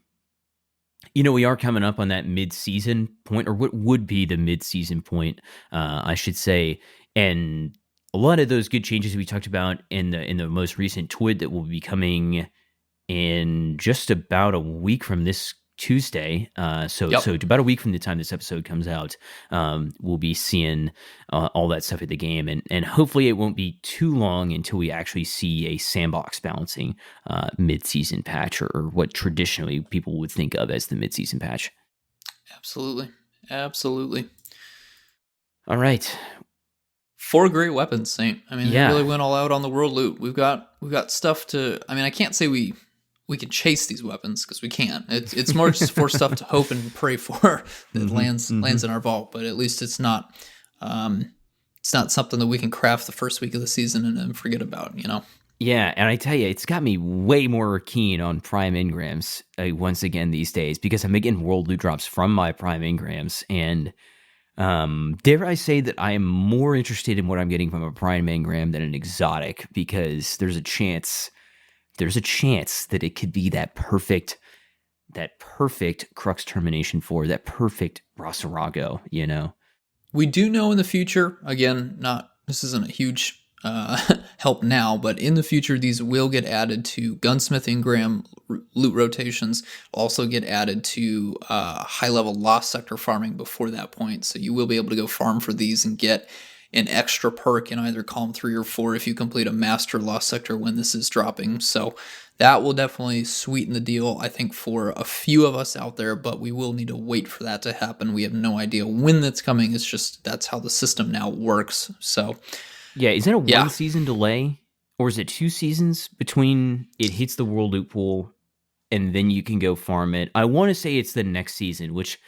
coming up on that mid-season point, or what would be the mid-season point, I should say. And a lot of those good changes we talked about in the most recent TWID that will be coming in just about a week from this Tuesday. So about a week from the time this episode comes out, we'll be seeing all that stuff at the game, and hopefully it won't be too long until we actually see a sandbox balancing mid-season patch, or what traditionally people would think of as the mid-season patch. Absolutely. All right. 4 great weapons, Saint. I mean, they really went all out on the world loot. We've got stuff to. I mean, I can't say we can chase these weapons, because we can't. It's more just for stuff to hope and pray for that lands in our vault. But at least it's not something that we can craft the first week of the season and then forget about. Yeah, and I tell you, it's got me way more keen on Prime Engrams once again these days, because I'm getting world loot drops from my Prime Engrams, and dare I say that I am more interested in what I'm getting from a Prime Engram than an exotic, because there's a chance that it could be that perfect Crux Termination IV, that perfect Ros Arago, We do know in the future, again, this isn't a huge help now, but in the future, these will get added to Gunsmith Engram loot rotations, also get added to high-level Lost Sector farming before that point. So you will be able to go farm for these and get an extra perk in either column 3 or 4 if you complete a Master Lost Sector when this is dropping. So that will definitely sweeten the deal, I think, for a few of us out there, but we will need to wait for that to happen. We have no idea when that's coming. It's just that's how the system now works. So yeah, is it a 1 season delay, or is it 2 seasons between it hits the world loot pool and then you can go farm it? I want to say it's the next season, which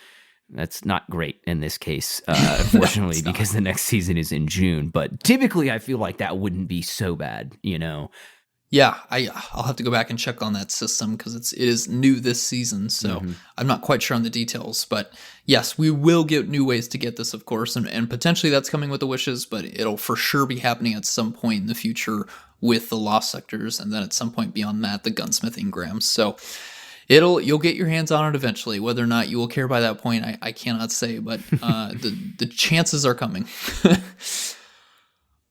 that's not great in this case, unfortunately, no, because the next season is in June. But typically, I feel like that wouldn't be so bad, Yeah, I'll have to go back and check on that system, because it is new this season, so I'm not quite sure on the details. But yes, we will get new ways to get this, of course, and potentially that's coming with the wishes, but it'll for sure be happening at some point in the future with the Lost Sectors, and then at some point beyond that, the Gunsmith Engrams. So you'll get your hands on it eventually. Whether or not you will care by that point, I cannot say, but the chances are coming.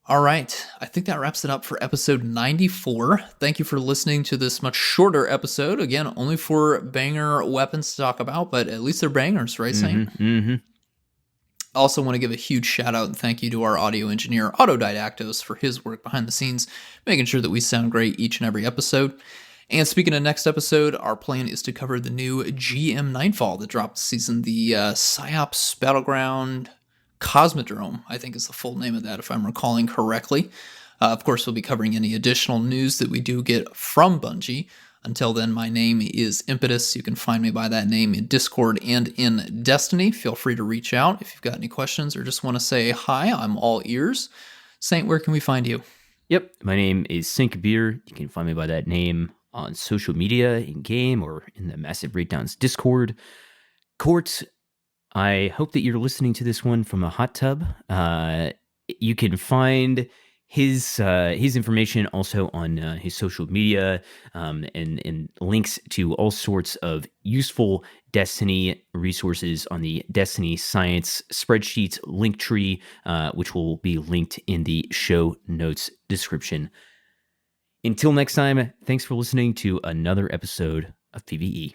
All right, I think that wraps it up for episode 94. Thank you for listening to this much shorter episode. Again, only 4 banger weapons to talk about, but at least they're bangers, right, Saint? I also want to give a huge shout out and thank you to our audio engineer, Autodidaktos, for his work behind the scenes, making sure that we sound great each and every episode. And speaking of next episode, our plan is to cover the new GM Nightfall that dropped this season, the PsyOps Battleground Cosmodrome, I think is the full name of that, if I'm recalling correctly. Of course, we'll be covering any additional news that we do get from Bungie. Until then, my name is Impetus. You can find me by that name in Discord and in Destiny. Feel free to reach out if you've got any questions or just want to say hi. I'm all ears. Saint, where can we find you? Yep, my name is Saint Kabir. You can find me by that name on social media, in-game, or in the Massive Breakdowns Discord. Court, I hope that you're listening to this one from a hot tub. You can find his information also on his social media, and links to all sorts of useful Destiny resources on the Destiny Science spreadsheet link tree, which will be linked in the show notes description. Until next time, thanks for listening to another episode of PvE.